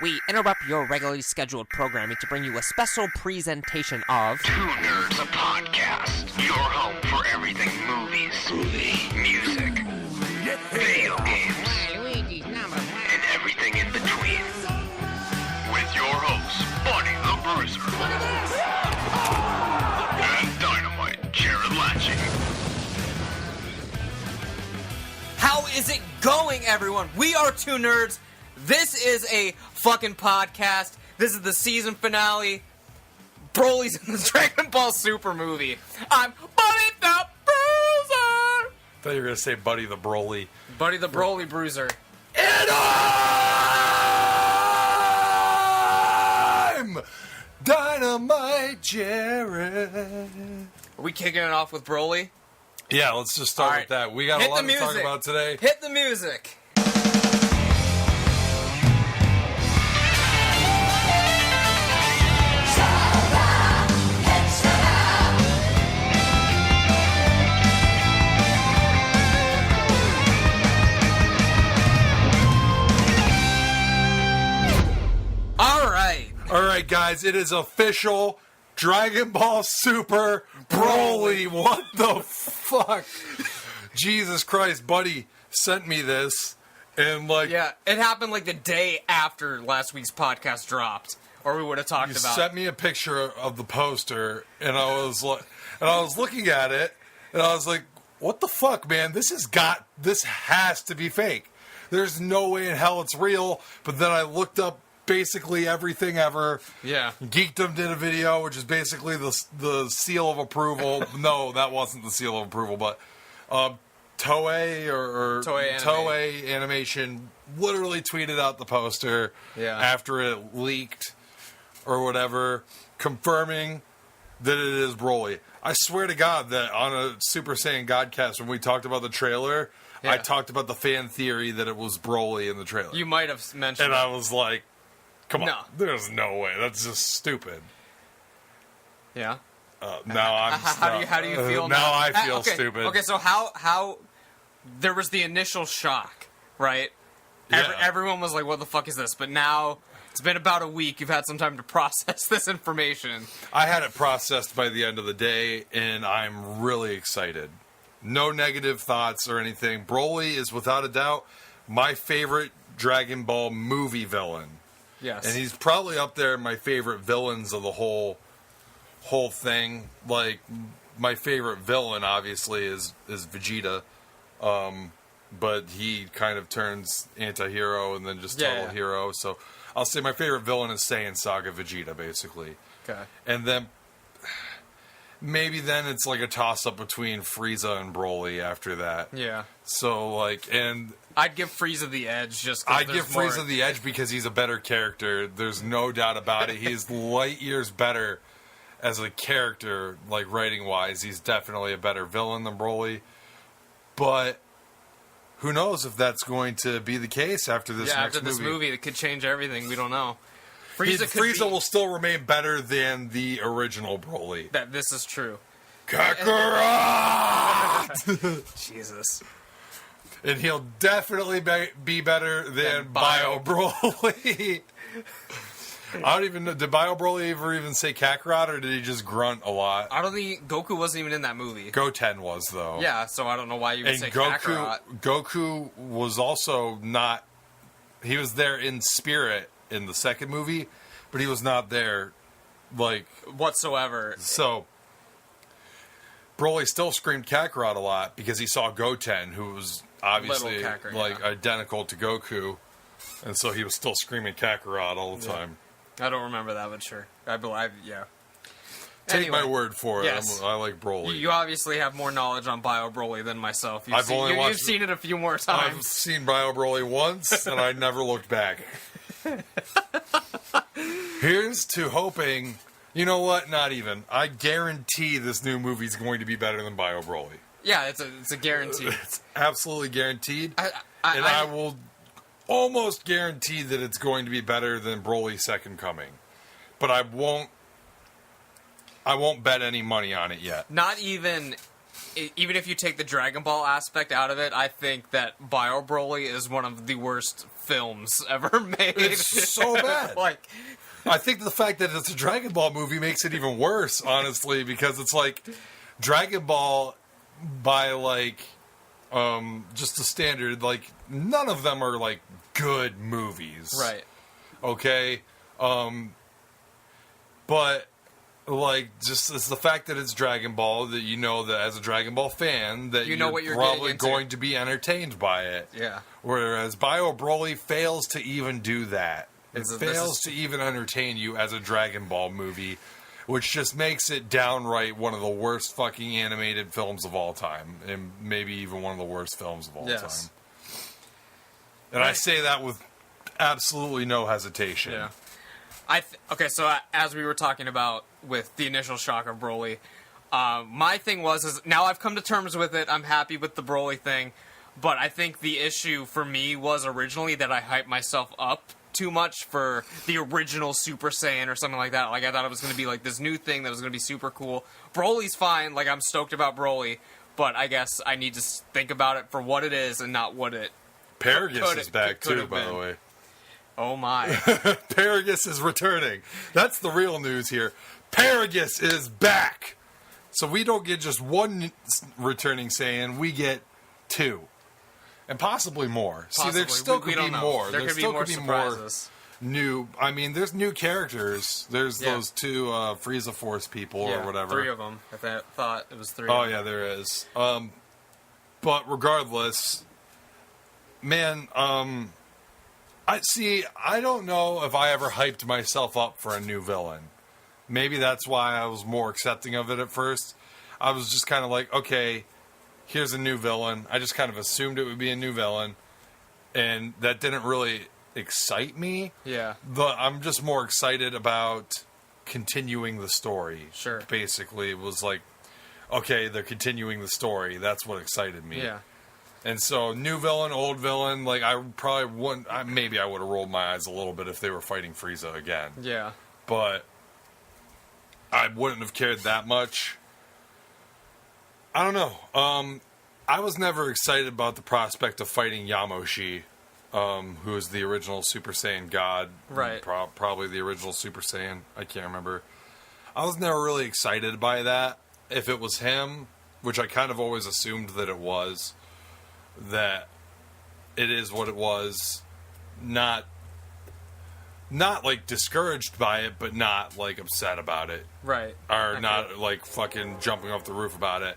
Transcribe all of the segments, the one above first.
we interrupt your regularly scheduled programming to bring you a special presentation of Two Nerds, a podcast. Your home for everything movies, music, video games, and everything in between. With your hosts, Bunny the Bruiser, and Dynamite Jared Latching. How is it going, everyone? We are Two Nerds. This is a fucking podcast. This is the season finale. Broly's in the Dragon Ball Super movie. I'm Buddy the Bruiser. I thought you were going to say Buddy the BROLY. Buddy the Broly Bruiser. And I'm Dynamite Jared. Are we kicking it off with Broly? Yeah, let's just start All right. with that. We got a lot to talk about today. Hit the music. All right, guys, it is official. Dragon Ball Super BROLY. What the fuck? Jesus Christ, Buddy sent me this, and Yeah, it happened like the day after last week's podcast dropped, or we would have talked about sent me a picture of the poster, and I was looking at it, and I was like, what the fuck, man? This has to be fake. There's no way in hell it's real. But then I looked up basically everything ever. Yeah. Geekdom did a video, which is basically the seal of approval. No, that wasn't the seal of approval, but Toei or Toei Animation literally tweeted out the poster after it leaked or whatever, confirming that it is Broly. I swear to God that on a Super Saiyan Godcast, when we talked about the trailer, I talked about the fan theory that it was Broly in the trailer. You might have mentioned and that. I was like, come on, No. there's no way. That's just stupid. Yeah. Now I'm. How do you feel now? Now I feel stupid. Okay, so how there was the initial shock, right? Yeah. Everyone was like, "What the fuck is this?" But now it's been about a week. You've had some time to process this information. I had it processed by the end of the day, and I'm really excited. No negative thoughts or anything. Broly is without a doubt my favorite Dragon Ball movie villain. Yes. And he's probably up there in my favorite villains of the whole thing. Like, my favorite villain, obviously, is Vegeta. But he kind of turns anti-hero and then just total hero. So I'll say my favorite villain is Saiyan Saga Vegeta, basically. Okay. And then maybe then it's like a toss-up between Frieza and Broly after that. Yeah. So, and I'd give Frieza the edge just I'd give Frieza the edge because he's a better character. There's no doubt about it. He's light years better as a character, writing-wise. He's definitely a better villain than Broly. But who knows if that's going to be the case after this next movie. After this movie, it could change everything. We don't know. Frieza will still remain better than the original Broly. This is true. Kakarot! Jesus. And he'll definitely be better than Bio Broly. I don't even know. Did Bio Broly ever even say Kakarot, or did he just grunt a lot? I don't think Goku wasn't even in that movie. Goten was, though. Yeah, so I don't know why you would say Kakarot. Goku was also not... He was there in spirit in the second movie, but he was not there, whatsoever. So, Broly still screamed Kakarot a lot because he saw Goten, who was obviously identical to Goku, and so he was still screaming Kakarot all the time. I don't remember that, but sure. I believe, yeah. Take my word for it. Yes. I like Broly. You obviously have more knowledge on Bio Broly than myself. You've seen it a few more times. I've seen Bio Broly once, and I never looked back. Here's to hoping... You know what? Not even. I guarantee this new movie's going to be better than Bio Broly. Yeah, it's a guarantee. It's absolutely guaranteed. I will almost guarantee that it's going to be better than Broly's Second Coming. But I won't bet any money on it yet. Not even even if you take the Dragon Ball aspect out of it, I think that BROLY is one of the worst films ever made. It's so bad. Like, I think the fact that it's a Dragon Ball movie makes it even worse, honestly, because it's like Dragon Ball by like just the standard, like none of them are like good movies. right. Okay? But like just it's the fact that it's Dragon Ball that you know that as a Dragon Ball fan that You know what you're probably getting into. going to be entertained by it. Yeah. Whereas BROLY fails to even do that. It This is- fails to even entertain you as a Dragon Ball movie, which just makes it downright one of the worst fucking animated films of all time, and maybe even one of the worst films of all Yes. time. And I say that with absolutely no hesitation. Yeah. Okay, so as we were talking about with the initial shock of Broly, my thing is now I've come to terms with it. I'm happy with the Broly thing, but I think the issue for me was originally that I hyped myself up too much for the original Super Saiyan or something like that. Like, I thought it was going to be like this new thing that was going to be super cool. Broly's fine. Like, I'm stoked about Broly, but I guess I need to think about it for what it is and not what it Paragus is back could too, have by been. the way. Oh my. Paragus is returning. That's the real news here. Paragus is back. So we don't get just one returning Saiyan, we get two. And possibly more. Possibly. See, there still We could don't be know. more. There could be still more could be surprises. more new. I mean, there's new characters. There's Yeah. those two Frieza Force people or whatever. 3 of them. I thought it was 3 Oh, of them. yeah, there is. But regardless, man, I don't know if I ever hyped myself up for a new villain. Maybe that's why I was more accepting of it at first. I was just kind of like, okay, here's a new villain. I just kind of assumed it would be a new villain, and that didn't really excite me. Yeah. I'm just more excited about continuing the story. Sure. Basically, it was like, okay, they're continuing the story. That's what excited me. Yeah. And so, new villain, old villain, like, I probably wouldn't... maybe I would have rolled my eyes a little bit if they were fighting Frieza again. Yeah. But I wouldn't have cared that much. I don't know. I was never excited about the prospect of fighting Yamoshi, who is the original Super Saiyan God. Right. Probably the original Super Saiyan. I can't remember. I was never really excited by that. If it was him, which I kind of always assumed that it was, that it is what it was, not like discouraged by it, but not like upset about it, Right. or Okay. not like fucking jumping off the roof about it.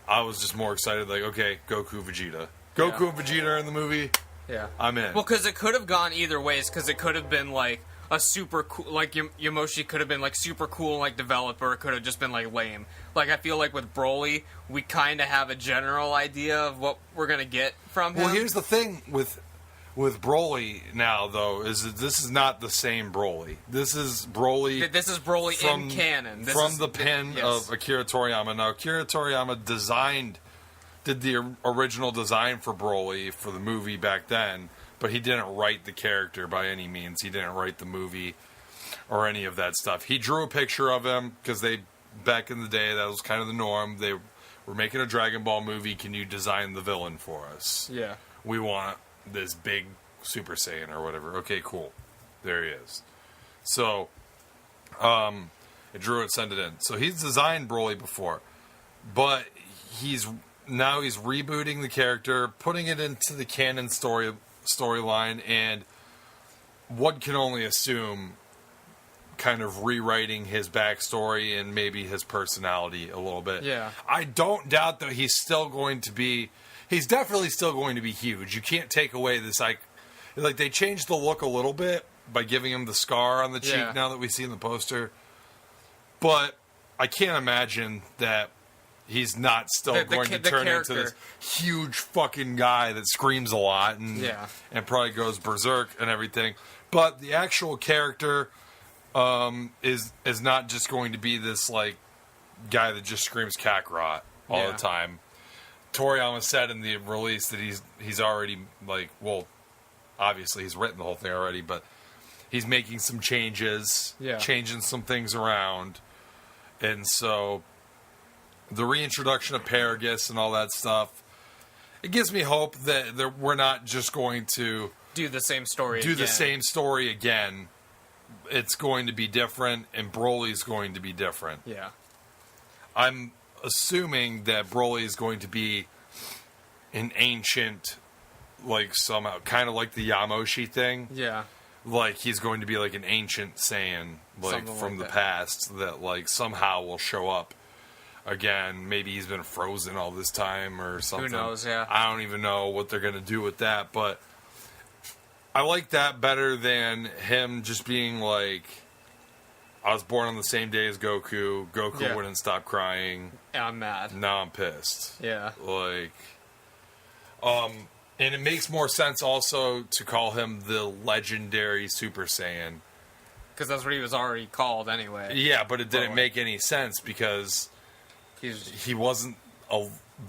I was just more excited, like, okay, Goku, Vegeta. Goku and Vegeta are in the movie. Yeah. I'm in. Well, because it could have gone either ways, because it could have been like a super cool, like Yamoshi could have been like super cool and like developed, or it could have just been like lame. Like, I feel like with Broly, we kind of have a general idea of what we're gonna get from him. Well, here's the thing with Broly now, though, is that this is not the same Broly. This is Broly. This is Broly in canon. This from is the pen yes. of Akira Toriyama. Now, Akira Toriyama did the original design for Broly for the movie back then, but he didn't write the character by any means. He didn't write the movie or any of that stuff. He drew a picture of him because back in the day, that was kind of the norm. They were making a Dragon Ball movie. Can you design the villain for us? Yeah. We want this big Super Saiyan or whatever. Okay, cool. There he is. So, it drew it, sent it in. So he's designed Broly before, but he's rebooting the character, putting it into the canon storyline, and one can only assume kind of rewriting his backstory and maybe his personality a little bit. Yeah. I don't doubt that he's definitely still going to be huge. You can't take away this, like they changed the look a little bit by giving him the scar on the cheek now that we see in the poster. But I can't imagine that he's not still going to turn into this huge fucking guy that screams a lot and probably goes berserk and everything. But the actual character is not just going to be this like guy that just screams Kakarot all the time. Toriyama said in the release that he's already like, well, obviously he's written the whole thing already, but he's making some changes, changing some things around, and so the reintroduction of Paragus and all that stuff, it gives me hope that we're not just going to do the same story again. It's going to be different, and Broly's going to be different. Yeah. I'm assuming that Broly is going to be an ancient, like, somehow, kind of like the Yamoshi thing. Yeah. Like, he's going to be like an ancient Saiyan, like, something from the past, that, like, somehow will show up again. Maybe he's been frozen all this time or something. Who knows, yeah. I don't even know what they're going to do with that, but I like that better than him just being like, I was born on the same day as Goku. Goku wouldn't stop crying. Yeah, I'm mad. Now I'm pissed. Yeah. Like, and it makes more sense also to call him the legendary Super Saiyan. Because that's what he was already called anyway. Yeah, but it didn't make any sense because he wasn't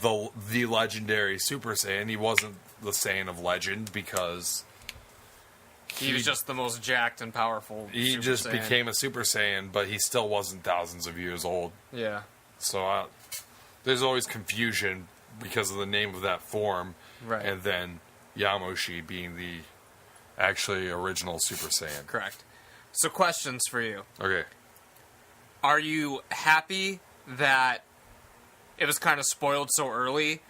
the legendary Super Saiyan. He wasn't the Saiyan of legend because he was just the most jacked and powerful He Super just Saiyan. became a Super Saiyan, but he still wasn't thousands of years old. Yeah. So there's always confusion because of the name of that form. Right. And then Yamoshi being the actually original Super Saiyan. Correct. So questions for you. Okay. Are you happy that it was kind of spoiled so early?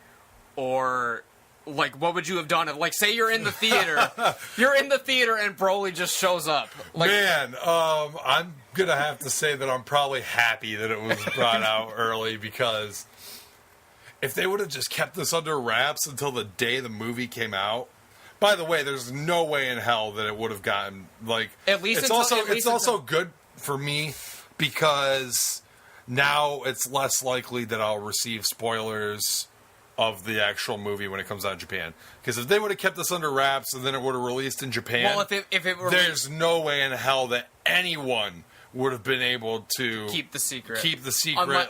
Or, like, what would you have done if, like, say you're in the theater, and Broly just shows up? Like, man, I'm going to have to say that I'm probably happy that it was brought out early, because if they would have just kept this under wraps until the day the movie came out. By the way, there's no way in hell that it would have gotten, like, at least it's also good for me because now it's less likely that I'll receive spoilers of the actual movie when it comes out in Japan. Because if they would have kept this under wraps and then it would have released in Japan, well, if it were, there's no way in hell that anyone would have been able to keep the secret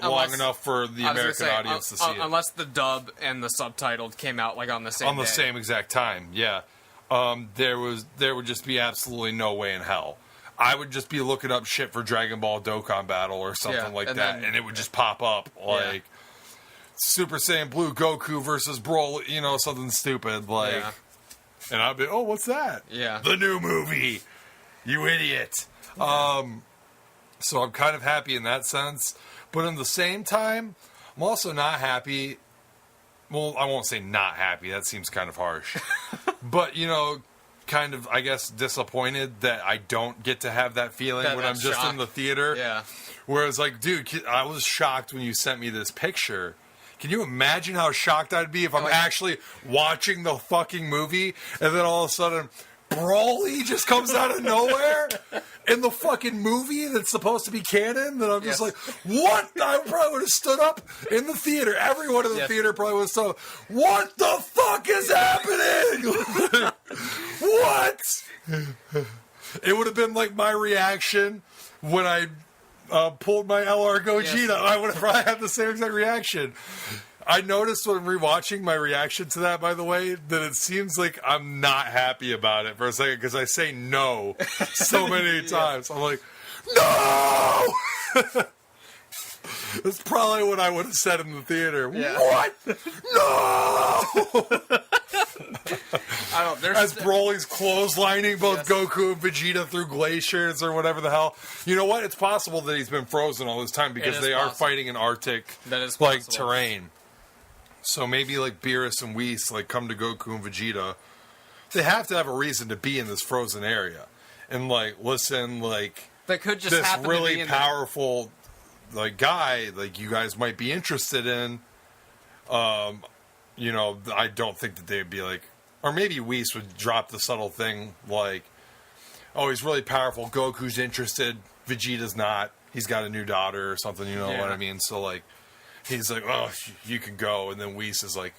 long enough for the American audience to see it. Unless the dub and the subtitled came out, like, on the same day. Same exact time, yeah. There would just be absolutely no way in hell. I would just be looking up shit for Dragon Ball Dokkan Battle or something like that, and it would just pop up, like, Super Saiyan Blue Goku versus Broly, you know, something stupid, like, and I'd be, oh, what's that? Yeah. The new movie, you idiot. Yeah. So I'm kind of happy in that sense, but in the same time, I'm also not happy. Well, I won't say not happy. That seems kind of harsh. But, you know, kind of, I guess, disappointed that I don't get to have that feeling when I'm just in the theater. Yeah. Whereas, like, dude, I was shocked when you sent me this picture. Can you imagine how shocked I'd be if I'm actually watching the fucking movie and then all of a sudden Broly just comes out of nowhere in the fucking movie that's supposed to be canon? That I'm just like, what? I probably would have stood up in the theater. Everyone in the theater probably would have stood up. What the fuck is happening? What? It would have been like my reaction when I pulled my LR Gogeta. I would have probably had the same exact reaction. I noticed when rewatching my reaction to that, by the way, that it seems like I'm not happy about it for a second because I say no so many times. I'm like, no! That's probably what I would have said in the theater. Yeah. What? No! As Broly's clotheslining both Goku and Vegeta through glaciers or whatever the hell. You know what? It's possible that he's been frozen all this time because they are fighting in Arctic like terrain. So maybe like Beerus and Whis like come to Goku and Vegeta. They have to have a reason to be in this frozen area. And like listen, like they could just this happen really to be in powerful like guy like you guys might be interested in. You know, I don't think that they'd be like, or maybe Whis would drop the subtle thing like, oh, he's really powerful. Goku's interested. Vegeta's not. He's got a new daughter or something. You know what I mean? So like, he's like, oh, you can go. And then Whis is like,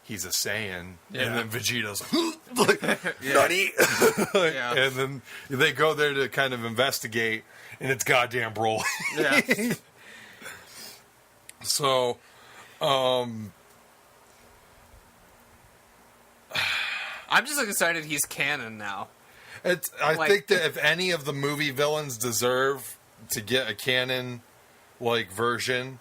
he's a Saiyan. Yeah. And then Vegeta's like, nutty. And then they go there to kind of investigate, and it's goddamn Broly. Yeah. So, I'm just excited he's canon now. I think that if any of the movie villains deserve to get a canon like version,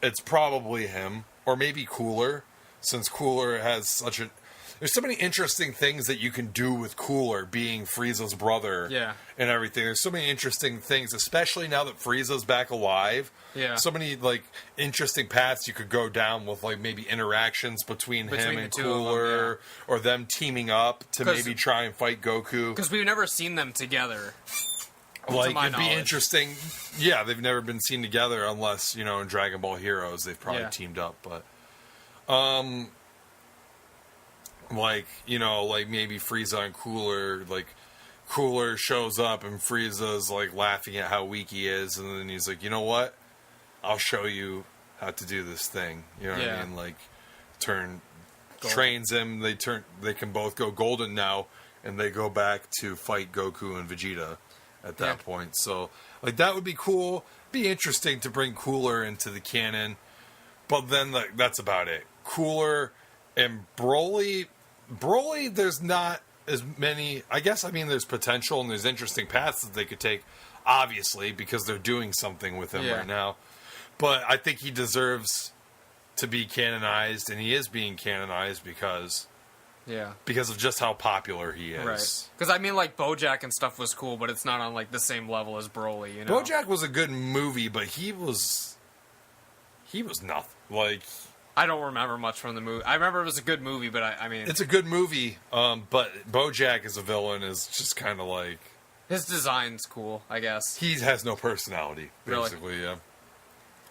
it's probably him, or maybe Cooler, since Cooler has such a... There's so many interesting things that you can do with Cooler being Frieza's brother and everything. There's so many interesting things, especially now that Frieza's back alive. Yeah. So many, like, interesting paths you could go down with, like, maybe interactions between him and Cooler, or them teaming up to maybe try and fight Goku. Because we've never seen them together. Like, it'd be interesting. Yeah, they've never been seen together unless, you know, in Dragon Ball Heroes they've probably teamed up. But, like, you know, like maybe Frieza and Cooler, like, Cooler shows up and Frieza's, like, laughing at how weak he is. And then he's like, you know what? I'll show you how to do this thing. You know what I mean? Like, trains him. They can both go golden now. And they go back to fight Goku and Vegeta at that point. So, like, that would be cool. Be interesting to bring Cooler into the canon. But then, like, that's about it. Cooler and Broly, there's not as many... I guess, I mean, there's potential and there's interesting paths that they could take, obviously, because they're doing something with him right now. But I think he deserves to be canonized, and he is being canonized because of just how popular he is. Right. Because, I mean, like, BoJack and stuff was cool, but it's not on, like, the same level as Broly, you know? BoJack was a good movie, but he was nothing. Like... I don't remember much from the movie. I remember it was a good movie, but I mean... It's a good movie, but BoJack as a villain is just kind of like... His design's cool, I guess. He has no personality, basically,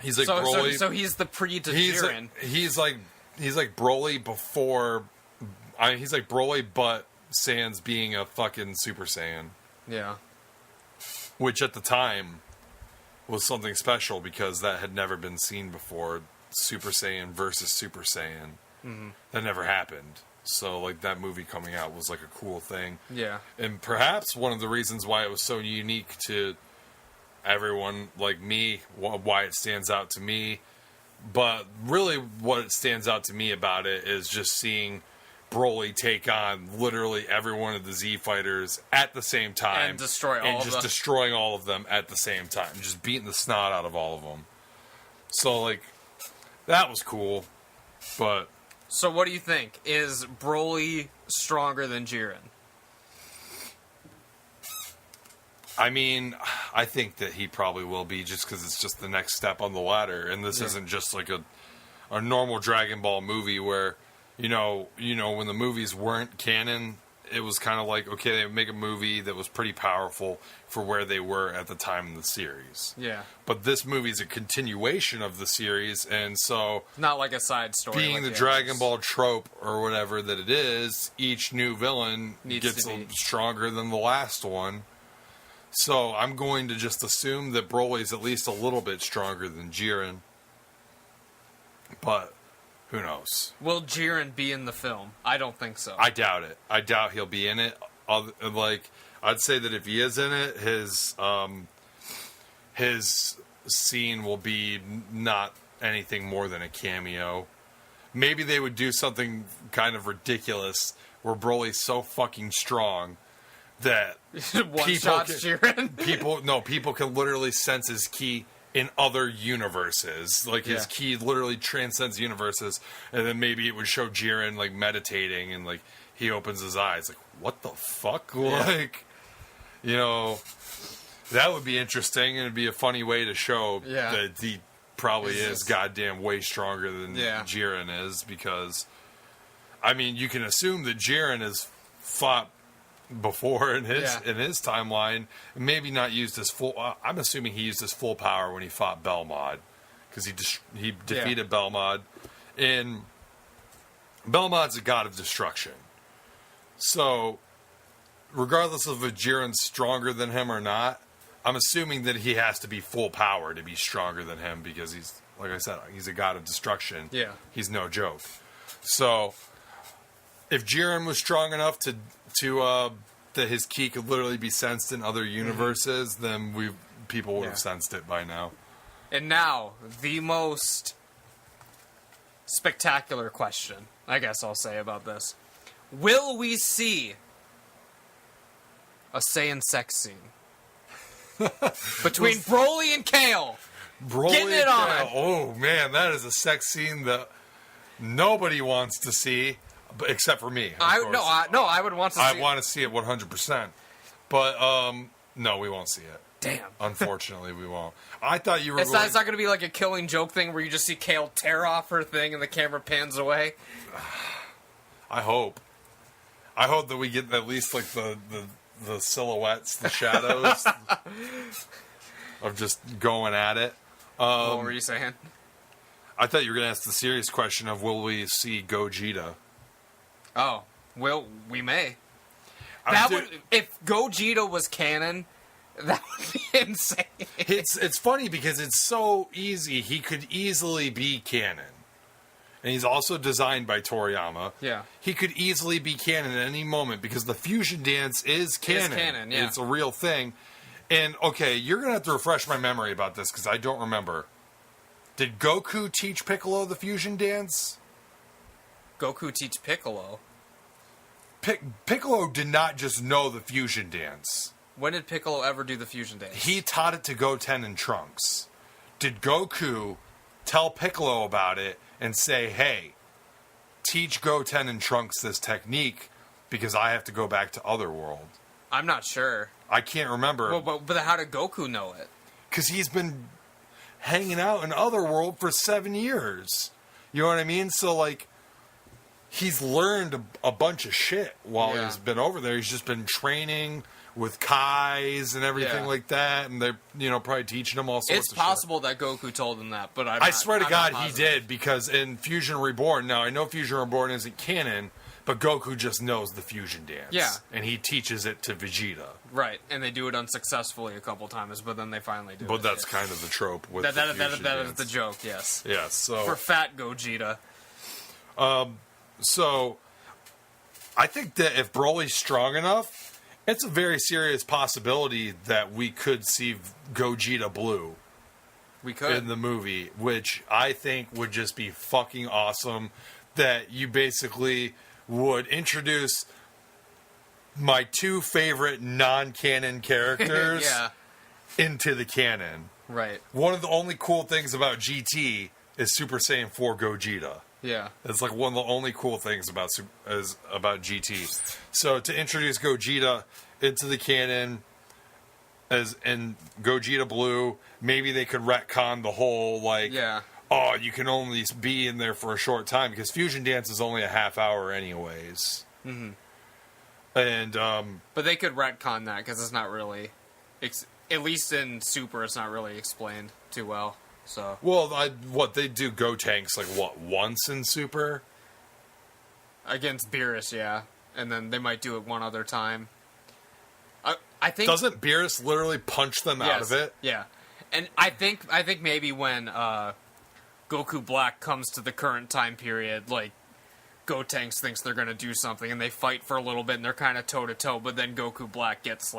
He's like so, Broly... So he's the pre to Jiren. He's like Broly before... he's like Broly, but Sans being a fucking Super Saiyan. Yeah. Which at the time was something special because that had never been seen before. Super Saiyan versus Super Saiyan. Mm-hmm. That never happened. So, like, that movie coming out was, like, a cool thing. Yeah. And perhaps one of the reasons why it was so unique to everyone like me, why it stands out to me. But really what stands out to me about it is just seeing Broly take on literally every one of the Z fighters at the same time. And destroy all of them. Destroying all of them at the same time. Just beating the snot out of all of them. So, like... That was cool, but... So what do you think? Is Broly stronger than Jiren? I mean, I think that he probably will be just because it's just the next step on the ladder. And this isn't just like a normal Dragon Ball movie where, you know, when the movies weren't canon, it was kind of like, okay, they would make a movie that was pretty powerful for where they were at the time in the series. Yeah. But this movie is a continuation of the series, and so... Not like a side story. Being the Dragon Ball trope or whatever that it is, each new villain gets stronger than the last one. So I'm going to just assume that Broly's at least a little bit stronger than Jiren. But... who knows? Will Jiren be in the film? I don't think so. I doubt it. I doubt he'll be in it. Like, I'd say that if he is in it, his scene will be not anything more than a cameo. Maybe they would do something kind of ridiculous where Broly's so fucking strong that people can literally sense his ki in other universes. Like, his ki literally transcends universes, and then maybe it would show Jiren, like, meditating, and, like, he opens his eyes. Like, what the fuck? Yeah. Like, you know, that would be interesting, and it'd be a funny way to show that he probably is goddamn way stronger than Jiren is, because, I mean, you can assume that Jiren has fought before in his timeline, maybe not used his full... I'm assuming he used his full power when he fought Belmod, because he defeated Belmod, and Belmod's a god of destruction. So, regardless of if Jiren's stronger than him or not, I'm assuming that he has to be full power to be stronger than him, because he's, like I said, he's a god of destruction. Yeah. He's no joke. So, if Jiren was strong enough to that his ki could literally be sensed in other universes, then people would have sensed it by now. And now, the most spectacular question, I guess I'll say about this. Will we see a Saiyan sex scene between Broly and Kale? Broly Getting it on. Oh man, that is a sex scene that nobody wants to see, except for me. I would want to see. I want to see it 100%, but no, we won't see it. Damn. Unfortunately, we won't. I thought you were. It's not going to be like a Killing Joke thing where you just see Kale tear off her thing and the camera pans away. I hope that we get at least like the silhouettes, the shadows of just going at it. What were you saying? I thought you were going to ask the serious question of will we see Gogeta? Oh, well, we may. If Gogeta was canon, that would be insane. It's funny because it's so easy. He could easily be canon. And he's also designed by Toriyama. Yeah. He could easily be canon at any moment because the fusion dance is canon. It's canon, yeah. It's a real thing. And, okay, you're going to have to refresh my memory about this because I don't remember. Did Goku teach Piccolo the fusion dance? Goku teach Piccolo? Piccolo did not just know the fusion dance. When did Piccolo ever do the fusion dance? He taught it to Goten and Trunks. Did Goku tell Piccolo about it and say, hey, teach Goten and Trunks this technique because I have to go back to Otherworld? I'm not sure. I can't remember. Well, but how did Goku know it? Because he's been hanging out in Otherworld for 7 years. You know what I mean? So, like, he's learned a bunch of shit while he's been over there. He's just been training with Kais and everything like that, and they're, probably teaching him all sorts of shit. It's possible that Goku told him that, but I swear to God he did, because in Fusion Reborn, now I know Fusion Reborn isn't canon, but Goku just knows the fusion dance. Yeah. And he teaches it to Vegeta. Right, and they do it unsuccessfully a couple times, but then they finally do it. But that's kind of the trope with that dance. is the joke, yes. Yeah, so... For fat Gogeta. So, I think that if Broly's strong enough, it's a very serious possibility that we could see Gogeta Blue. We could. In the movie, which I think would just be fucking awesome. That you basically would introduce my two favorite non-canon characters into the canon. Right. One of the only cool things about GT is Super Saiyan 4 Gogeta. Yeah. It's like one of the only cool things about GT. So to introduce Gogeta into the canon and Gogeta Blue, maybe they could retcon the whole you can only be in there for a short time because Fusion Dance is only a half hour anyways. Mm-hmm. And but they could retcon that because it's not really, at least in Super, it's not really explained too well. So they do Gotenks once in Super against Beerus, and then they might do it one other time. I think doesn't Beerus literally punch them out of it? Yeah, and I think maybe when Goku Black comes to the current time period, like Gotenks thinks they're gonna do something, and they fight for a little bit, and they're kind of toe to toe. But then Goku Black gets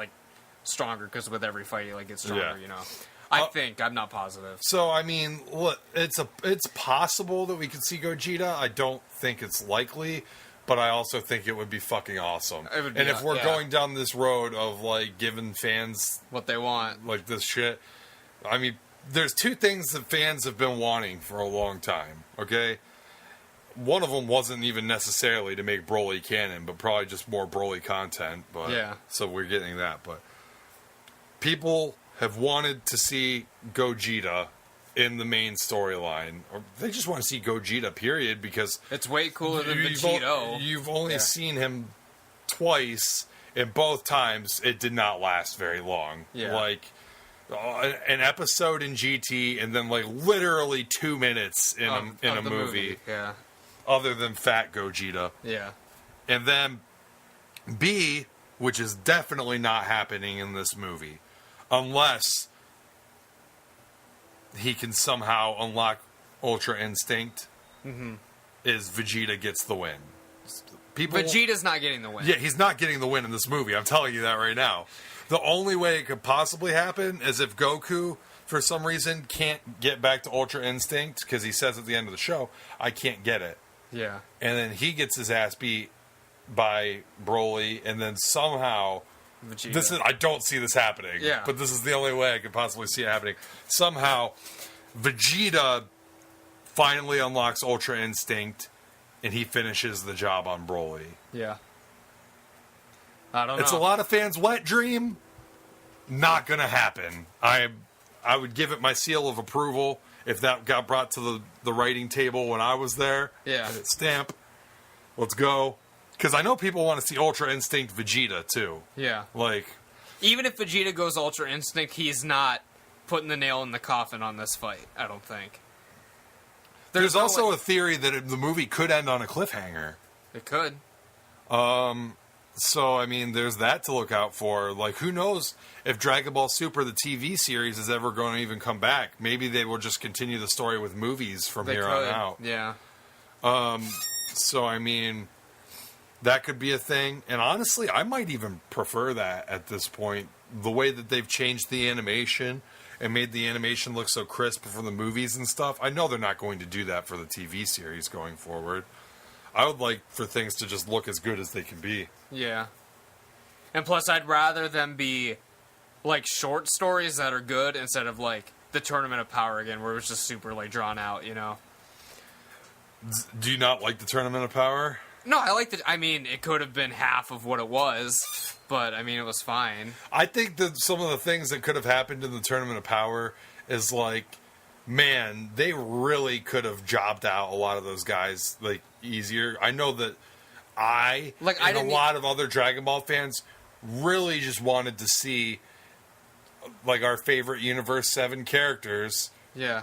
stronger because with every fight he gets stronger. Yeah. I think, I'm not positive. So I mean, look, it's possible that we could see Gogeta. I don't think it's likely, but I also think it would be fucking awesome. It would be, and if we're going down this road of giving fans what they want, this shit, I mean, there's two things that fans have been wanting for a long time. Okay, one of them wasn't even necessarily to make Broly canon, but probably just more Broly content. But so we're getting that. But people have wanted to see Gogeta in the main storyline, or they just want to see Gogeta, period, because it's way cooler than Vegito. You've only seen him twice, and both times it did not last very long. Yeah. An episode in GT, and then literally 2 minutes in a movie. Yeah. Other than Fat Gogeta. Yeah. And then B, which is definitely not happening in this movie. Unless he can somehow unlock Ultra Instinct, is Vegeta gets the win. Vegeta's not getting the win. Yeah, he's not getting the win in this movie. I'm telling you that right now. The only way it could possibly happen is if Goku, for some reason, can't get back to Ultra Instinct, because he says at the end of the show, I can't get it. Yeah. And then he gets his ass beat by Broly, and then somehow Vegeta. I don't see this happening. Yeah. But this is the only way I could possibly see it happening. Somehow, Vegeta finally unlocks Ultra Instinct, and he finishes the job on Broly. Yeah. I don't know. It's a lot of fans' wet dream. Not gonna happen. I would give it my seal of approval if that got brought to the writing table when I was there. Yeah. Stamp. Let's go. Because I know people want to see Ultra Instinct Vegeta, too. Yeah. Like... Even if Vegeta goes Ultra Instinct, he's not putting the nail in the coffin on this fight, I don't think. There's also a theory that the movie could end on a cliffhanger. It could. So, I mean, there's that to look out for. Like, who knows if Dragon Ball Super, the TV series, is ever going to even come back. Maybe they will just continue the story with movies from here on out. Yeah. So, I mean, that could be a thing. And honestly, I might even prefer that at this point. The way that they've changed the animation and made the animation look so crisp for the movies and stuff. I know they're not going to do that for the TV series going forward. I would like for things to just look as good as they can be. Yeah. And plus, I'd rather them be, like, short stories that are good instead of, like, the Tournament of Power again, where it was just super, like, drawn out, you know? Do you not like the Tournament of Power? No, I liked it. I mean, it could have been half of what it was, but, I mean, it was fine. I think that some of the things that could have happened in the Tournament of Power is, like, man, they really could have jobbed out a lot of those guys, like, easier. I know that a lot of other Dragon Ball fans really just wanted to see, like, our favorite Universe 7 characters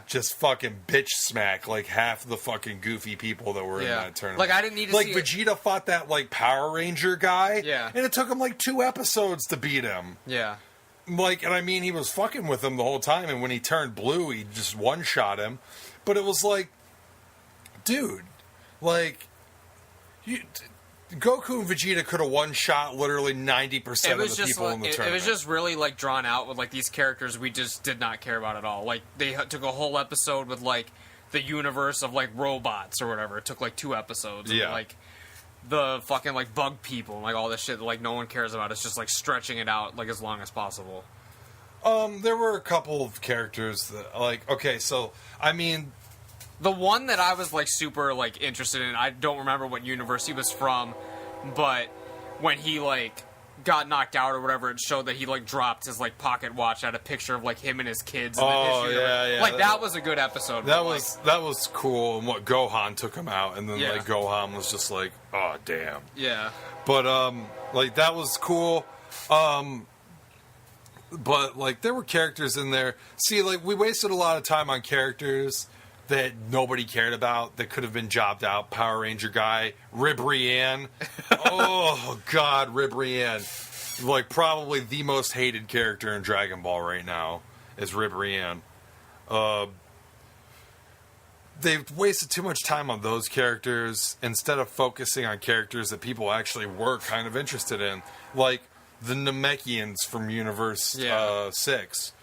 just fucking bitch smack, like, half the fucking goofy people that were in that tournament. Like, I didn't need to see Vegeta fought that, like, Power Ranger guy, and it took him, like, 2 episodes to beat him. Yeah. Like, and I mean, he was fucking with him the whole time, and when he turned blue, he just one-shot him. But it was like, dude, like, Goku and Vegeta could have one-shot literally 90% of the people in the tournament. It was just really, like, drawn out with, like, these characters we just did not care about at all. Like, they took a whole episode with, like, the universe of, like, robots or whatever. It took, like, 2 episodes. Yeah. And, like, the fucking, like, bug people and, like, all this shit that, like, no one cares about. It's just, like, stretching it out, like, as long as possible. There were a couple of characters that, like, okay, so, I mean... The one that I was, like, super, like, interested in, I don't remember what universe he was from, but when he, like, got knocked out or whatever, it showed that he, like, dropped his, like, pocket watch, had a picture of, like, him and his kids. Yeah. Like, that was a good episode. That was cool, and what Gohan took him out, and then, like, Gohan was just like, oh, damn. Yeah. But, like, that was cool. But, like, there were characters in there. See, like, we wasted a lot of time on characters that nobody cared about that could have been jobbed out. Power Ranger guy, Ribrianne. Oh, God, Ribrianne. Like, probably the most hated character in Dragon Ball right now is Ribrianne. They've wasted too much time on those characters instead of focusing on characters that people actually were kind of interested in. Like, the Namekians from Universe 6.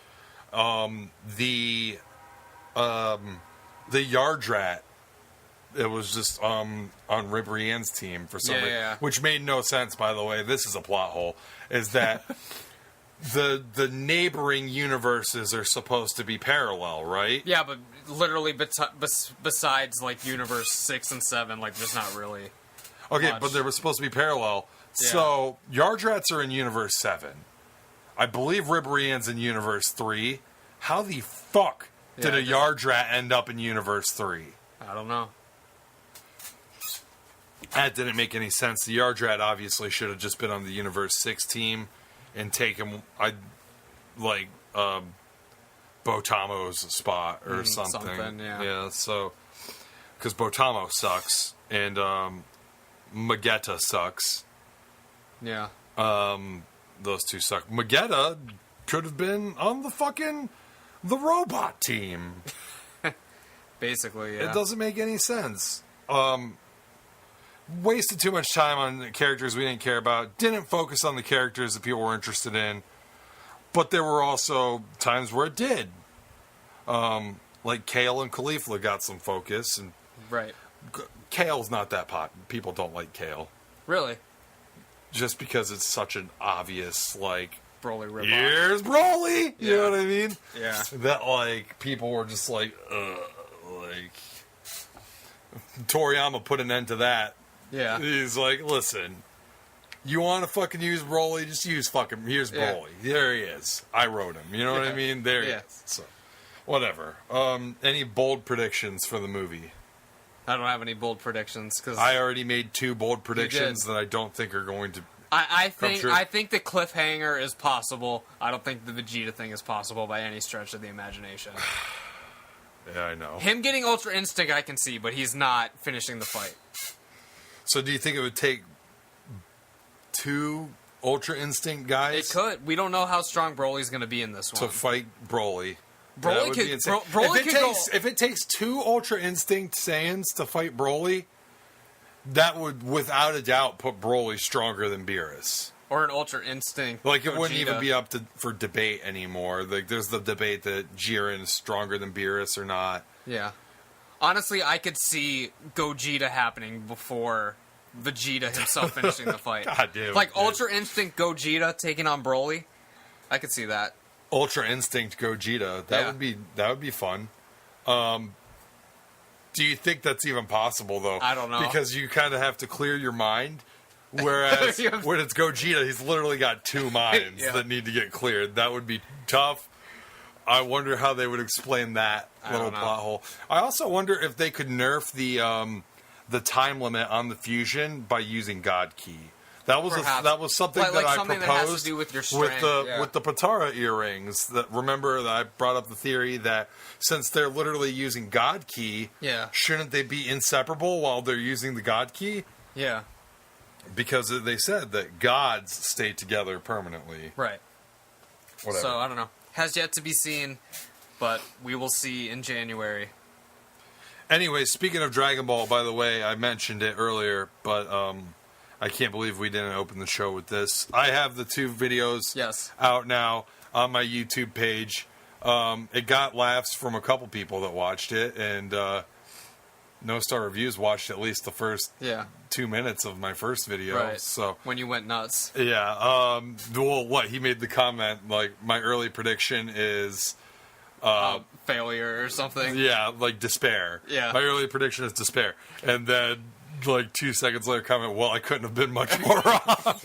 The Yardrat, it was just on Ribrianne's team for some reason, which made no sense, by the way. This is a plot hole, is that the neighboring universes are supposed to be parallel, right? Yeah, but literally besides, like, Universe 6 and 7, like, there's not really much. But they were supposed to be parallel. Yeah. So, Yardrats are in Universe 7. I believe Ribrianne's in Universe 3. How the fuck did a Yardrat end up in Universe 3? I don't know. That didn't make any sense. The Yardrat obviously should have just been on the Universe 6 team and taken, Botamo's spot or something. Yeah, so... Because Botamo sucks, and Magetta sucks. Yeah. Those two suck. Magetta could have been on the robot team. Basically, yeah. It doesn't make any sense. Wasted too much time on characters we didn't care about. Didn't focus on the characters that people were interested in. But there were also times where it did. Like Kale and Caulifla got some focus. And right. Kale's not that popular. People don't like Kale. Really? just because it's such an obvious, like, Broly ripoff. here's Broly! You know what I mean? Yeah. That, like, people were just like, like, Toriyama put an end to that. Yeah. He's like, listen, you want to fucking use Broly? Just use fucking, here's Broly. There he is. I wrote him. You know what I mean? There he is. So, whatever. Any bold predictions for the movie? I don't have any bold predictions because I already made 2 bold predictions that I don't think are going to. I think the cliffhanger is possible. I don't think the Vegeta thing is possible by any stretch of the imagination. Yeah, I know. Him getting Ultra Instinct I can see, but he's not finishing the fight. So do you think it would take 2 Ultra Instinct guys? It could. We don't know how strong Broly's going to be in this one. To fight Broly. Broly could, be insane. If it takes 2 Ultra Instinct Saiyans to fight Broly, that would, without a doubt, put Broly stronger than Beerus. Or an Ultra Instinct. Like, it Gogeta. wouldn't even be up for debate anymore. Like, there's the debate that Jiren is stronger than Beerus or not. Yeah. Honestly, I could see Gogeta happening before Vegeta himself finishing the fight. God damn. Like, Ultra Instinct Gogeta taking on Broly. I could see that. Ultra Instinct Gogeta. That would be fun. Do you think that's even possible, though? I don't know. Because you kind of have to clear your mind. Whereas when it's Gogeta, he's literally got 2 minds that need to get cleared. That would be tough. I wonder how they would explain that little plot hole. I also wonder if they could nerf the time limit on the fusion by using God Key. That was something that I proposed that has to do with your strength, with the Patara earrings. That remember that I brought up the theory that since they're literally using God Key, shouldn't they be inseparable while they're using the God Key? Yeah. Because they said that gods stay together permanently. Right. Whatever. So, I don't know. Has yet to be seen, but we will see in January. Anyway, speaking of Dragon Ball, by the way, I mentioned it earlier, but I can't believe we didn't open the show with this. I have the 2 videos out now on my YouTube page. It got laughs from a couple people that watched it, and No Star Reviews watched at least the first 2 minutes of my first video. Right. So when you went nuts. Yeah. Well, he made the comment, like, my early prediction is... failure or something. Yeah, like despair. Yeah. My early prediction is despair. And then, like, 2 seconds later, comment, well, I couldn't have been much more wrong.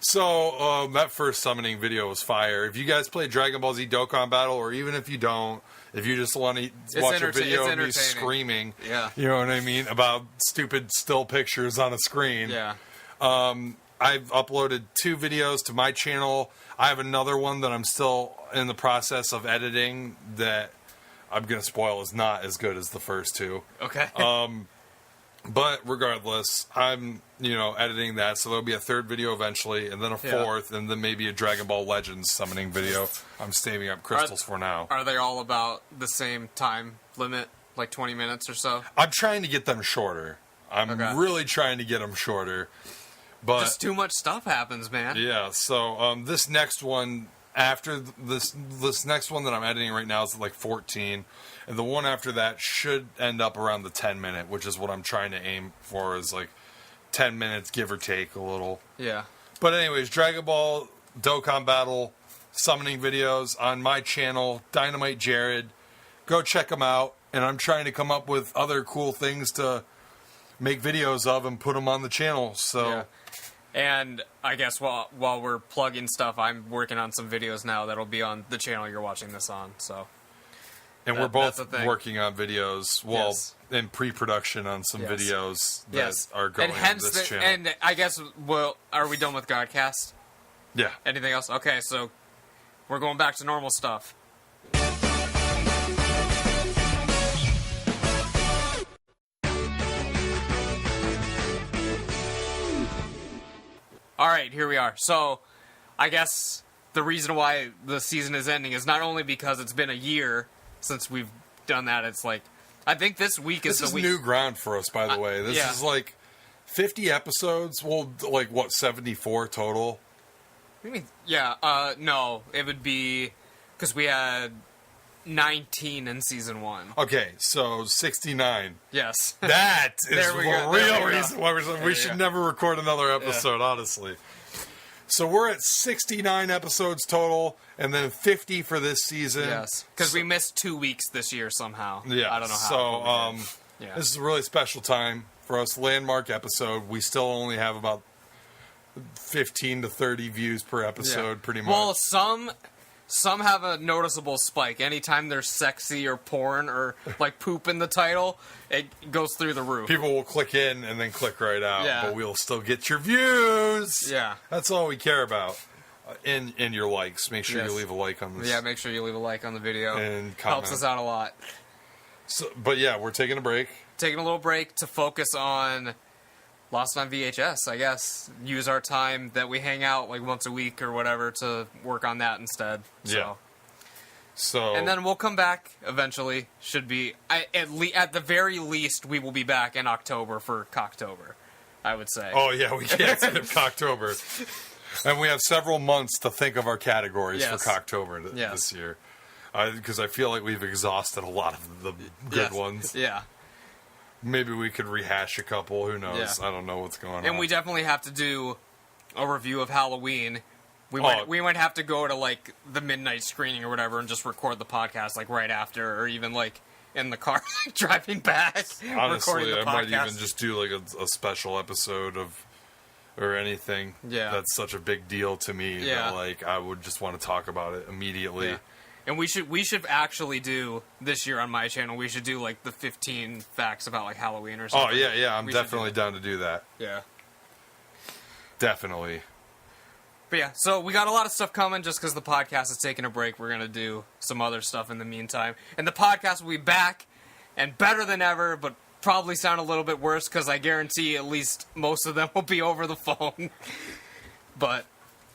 So, that first summoning video was fire. If you guys play Dragon Ball Z Dokkan Battle, or even if you don't, if you just want to watch a video of me screaming, you know what I mean, about stupid still pictures on a screen. Yeah. I've uploaded 2 videos to my channel. I have another one that I'm still in the process of editing that I'm going to spoil is not as good as the first 2. Okay. But regardless, I'm, editing that, so there'll be a 3rd video eventually, and then a 4th, and then maybe a Dragon Ball Legends summoning video. I'm saving up crystals for now. Are they all about the same time limit, like 20 minutes or so? I'm trying to get them shorter. I'm really trying to get them shorter. But just too much stuff happens, man. Yeah, so this next one, after this next one that I'm editing right now is like 14, and the one after that should end up around the 10-minute, which is what I'm trying to aim for, is like 10 minutes, give or take a little. Yeah. But anyways, Dragon Ball Dokkan Battle summoning videos on my channel, Dynamite Jared. Go check them out, and I'm trying to come up with other cool things to make videos of and put them on the channel, so... Yeah. And I guess while we're plugging stuff, I'm working on some videos now that'll be on the channel you're watching this on. So, and we're both working on videos, in pre-production on some videos that are going on this channel. And I guess, are we done with Godcast? Yeah. Anything else? Okay, so we're going back to normal stuff. All right, here we are. So, I guess the reason why the season is ending is not only because it's been a year since we've done that. It's like, I think this week is the week. This is new ground for us, by the way. This is like 50 episodes. Well, like, what, 74 total? What do you mean? Yeah, no, it would be, because we had 19 in season 1. Okay, so 69. Yes. That is There the we go. real reason why we should never record another episode, honestly. So we're at 69 episodes total, and then 50 for this season. Yes, because we missed 2 weeks this year somehow. Yeah, I don't know how. So this is a really special time for us. Landmark episode. We still only have about 15 to 30 views per episode, pretty much. Well, some have a noticeable spike. Anytime there's sexy or porn or like poop in the title, it goes through the roof. People will click in and then click right out, Yeah. but we'll still get your views. Yeah. That's all we care about. And your likes. Make sure Yes. you leave a like on this. Yeah, make sure you leave a like on the video. And Helps comment. us out a lot. So, but yeah, we're taking a break. Taking a little break to focus on Lost on VHS, I guess. Use our time that we hang out like once a week or whatever to work on that instead. So. Yeah. So And then we'll come back eventually. Should be at the very least we will be back in October for Cocktober, I would say. oh yeah, we can't skip Cocktober. And we have several months to think of our categories Yes. for Cocktober this year. Because I feel like we've exhausted a lot of the good Yes. ones. Yeah. Maybe we could rehash a couple. Who knows? Yeah. I don't know what's going on. And we definitely have to do a review of Halloween. We might have to go to like the midnight screening or whatever and just record the podcast like right after, or even like in the car driving back. recording Honestly, the I might podcast. even just do like a special episode of or anything. Yeah. That's such a big deal to me Yeah. that like I would just want to talk about it immediately. Yeah. And we should actually do this year on my channel. We should do like the 15 facts about like Halloween or something. Oh yeah, I'm We should definitely do down to do that. Yeah. Definitely. But yeah, so we got a lot of stuff coming just because the podcast is taking a break. We're going to do some other stuff in the meantime. And the podcast will be back and better than ever, but probably sound a little bit worse because I guarantee at least most of them will be over the phone. But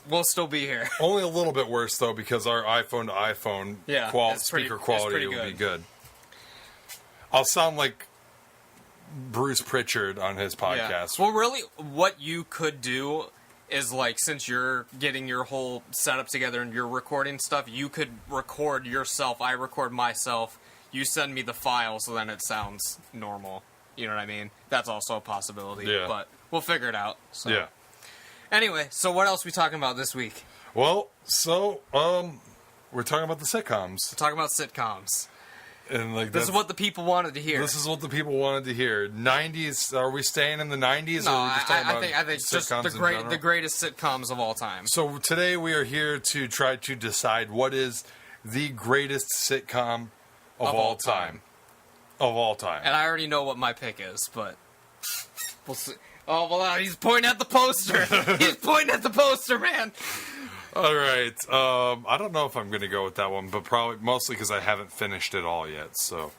we'll still be here. Only a little bit worse though because our iPhone to iPhone speaker quality will be good. I'll sound like Bruce Pritchard on his podcast. Well, really, what you could do is, like, since you're getting your whole setup together and you're recording stuff, you could record yourself. I record myself. You send me the file, so then it sounds normal. You know what I mean? That's also a possibility. Yeah. But we'll figure it out. So. Yeah. Anyway, so what else are we talking about this week? Well, so we're talking about the sitcoms We're talking about sitcoms. and like This is what the people wanted to hear. This is what the people wanted to hear. 90s. Are we staying in the 90s? No, or are we just talking I about think just sitcoms the in general? the greatest sitcoms of all time. So today we are here to try to decide what is the greatest sitcom of all time. Of all time. And I already know what my pick is, but we'll see. Oh, well, he's pointing at the poster. He's pointing at the poster, man. All right. I don't know if I'm going to go with that one, but probably mostly because I haven't finished it all yet. So,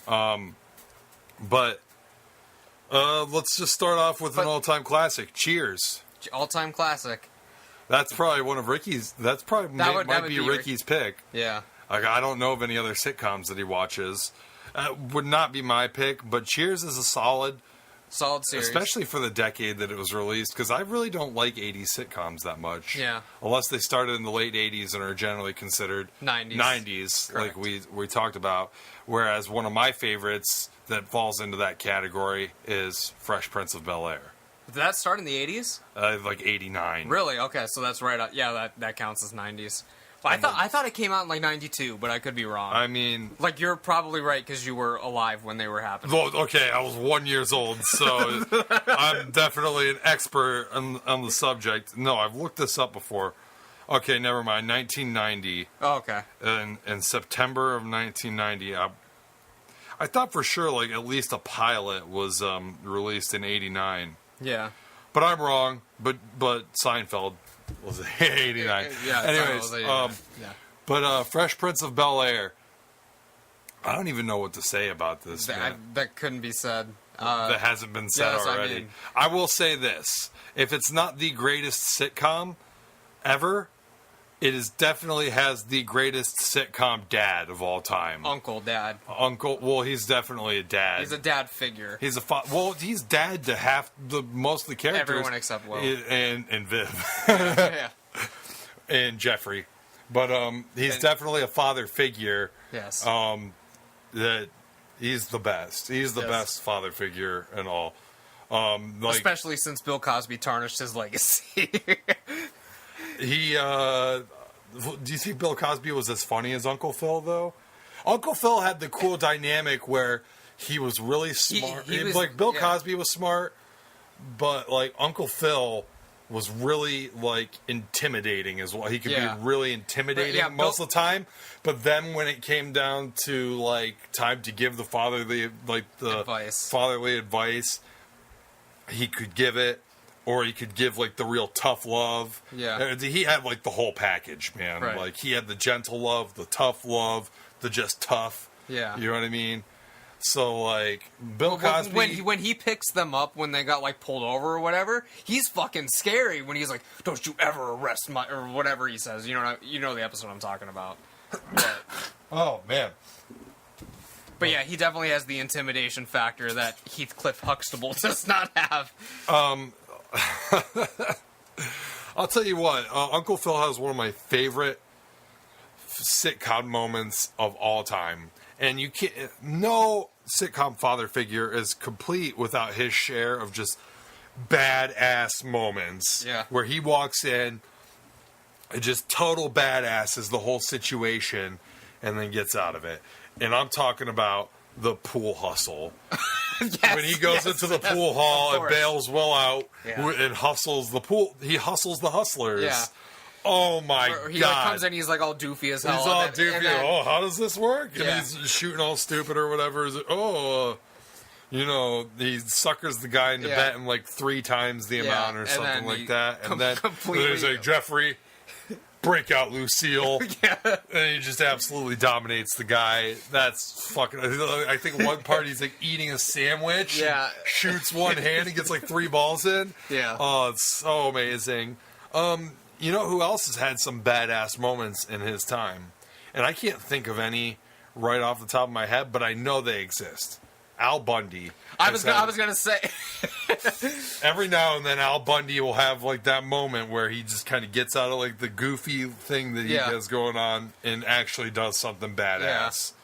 but let's just start off with an all-time classic. Cheers. All-time classic. That's probably one of Ricky's. That's probably That might would be be Ricky's pick. Yeah. Like I don't know of any other sitcoms that he watches. Would not be my pick, but Cheers is a solid. Solid series. Especially for the decade that it was released, because I really don't like 80s sitcoms that much. Yeah. Unless they started in the late 80s and are generally considered 90s. like Correct. we talked about. Whereas one of my favorites that falls into that category is Fresh Prince of Bel-Air. Did that start in the 80s? Like 89. Really? Okay, so that's right. Yeah, that counts as 90s. Well, I thought it came out in like 92, but I could be wrong. I mean... Like, you're probably right because you were alive when they were happening. Well, okay, I was 1 year old, so I'm definitely an expert on the subject. No, I've looked this up before. Okay, never mind. 1990. Oh, okay. In September of 1990, I thought for sure like at least a pilot was released in 89. Yeah. But I'm wrong. But Seinfeld was 89. Yeah. Anyways, yeah. but Fresh Prince of Bel-Air. I don't even know what to say about this. That couldn't be said. That hasn't been said yes, already. I mean, I will say this: if it's not the greatest sitcom ever, it is definitely has the greatest sitcom dad of all time. Dad. Uncle. Well, he's definitely a dad. He's a dad figure. He's a well. He's dad to most of the characters. Everyone except Will. And Viv Yeah. and Jeffrey. But he's definitely a father figure. Yes. That he's the best. He's the best father figure and all. Especially since Bill Cosby tarnished his legacy. He, do you think Bill Cosby was as funny as Uncle Phil, though? Uncle Phil had the cool dynamic where he was really smart. He was, like, Bill Cosby was smart, but, like, Uncle Phil was really, like, intimidating as well. He could be really intimidating most of the time, but then when it came down to, like, time to give the fatherly advice, he could give it. Or he could give, like, the real tough love. Yeah. He had, like, the whole package, man. Right. Like, he had the gentle love, the tough love, the just tough. Yeah. You know what I mean? So, like, Bill Cosby... When he picks them up when they got, like, pulled over or whatever, he's fucking scary when he's like, don't you ever arrest my... Or whatever he says. You know the episode I'm talking about. But, oh, man. But yeah, he definitely has the intimidation factor that Heathcliff Huxtable does not have. I'll tell you what, Uncle Phil has one of my favorite sitcom moments of all time. And you can't, no sitcom father figure is complete without his share of just badass moments. Yeah. Where he walks in, and just total badass is the whole situation, and then gets out of it. And I'm talking about the pool hustle. When he goes into the pool hall and bails Will out and hustles the pool, he hustles the hustlers. Yeah. Oh my God! He God! Like, comes in, he's like all doofy as hell. He's all doofy. And then, oh, how does this work? And Yeah. he's shooting all stupid or whatever. He suckers the guy into betting like 3 times the amount or something like that. And then he's like, Jeffrey, break out Lucille. And he just absolutely dominates the guy. That's fucking... I think one part he's like eating a sandwich. Yeah. Shoots one hand and gets like 3 balls in. Yeah. Oh, it's so amazing. You know who else has had some badass moments in his time? And I can't think of any right off the top of my head, but I know they exist. Al Bundy. I was gonna say. Every now and then, Al Bundy will have like that moment where he just kind of gets out of like the goofy thing that he has going on and actually does something badass.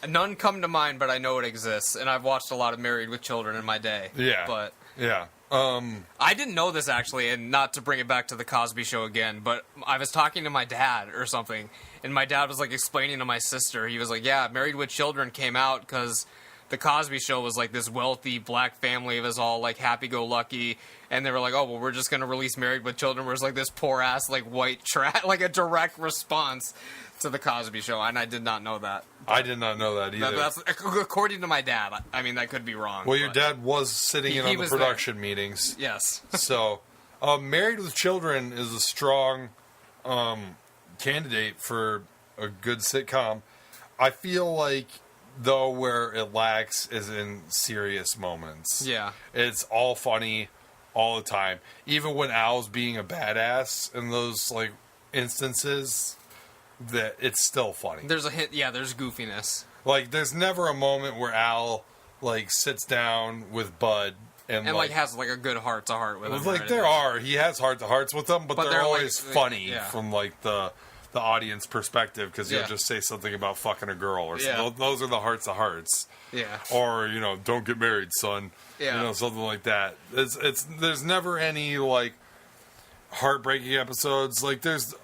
Yeah. None come to mind, but I know it exists, and I've watched a lot of Married with Children in my day. Yeah, but yeah. I didn't know this actually, and not to bring it back to the Cosby Show again, but I was talking to my dad or something, and my dad was like explaining to my sister. He was like, "Yeah, Married with Children came out because the Cosby Show was like this wealthy black family of us all like happy-go-lucky, and they were like, oh well, we're just gonna release Married with Children, where it's like this poor ass like white trash, like a direct response to the Cosby Show." And I did not know that. I did not know that either. That's according to my dad. I mean, that could be wrong. Well, your dad was sitting in on the production meetings. Yes. So, Married with Children is a strong candidate for a good sitcom. I feel like, though, where it lacks is in serious moments. Yeah. It's all funny all the time. Even when Al's being a badass in those, like, instances, that it's still funny. There's a hint. Yeah, there's goofiness. Like, there's never a moment where Al, like, sits down with Bud and like has, like, a good heart-to-heart with him. Like, he has heart-to-hearts with them, but they're always like, funny from, like, the audience perspective, because he'll just say something about fucking a girl or something. Those are the hearts of hearts. Yeah. Or, don't get married, son. Yeah. Something like that. There's never any, like, heartbreaking episodes. Like, there's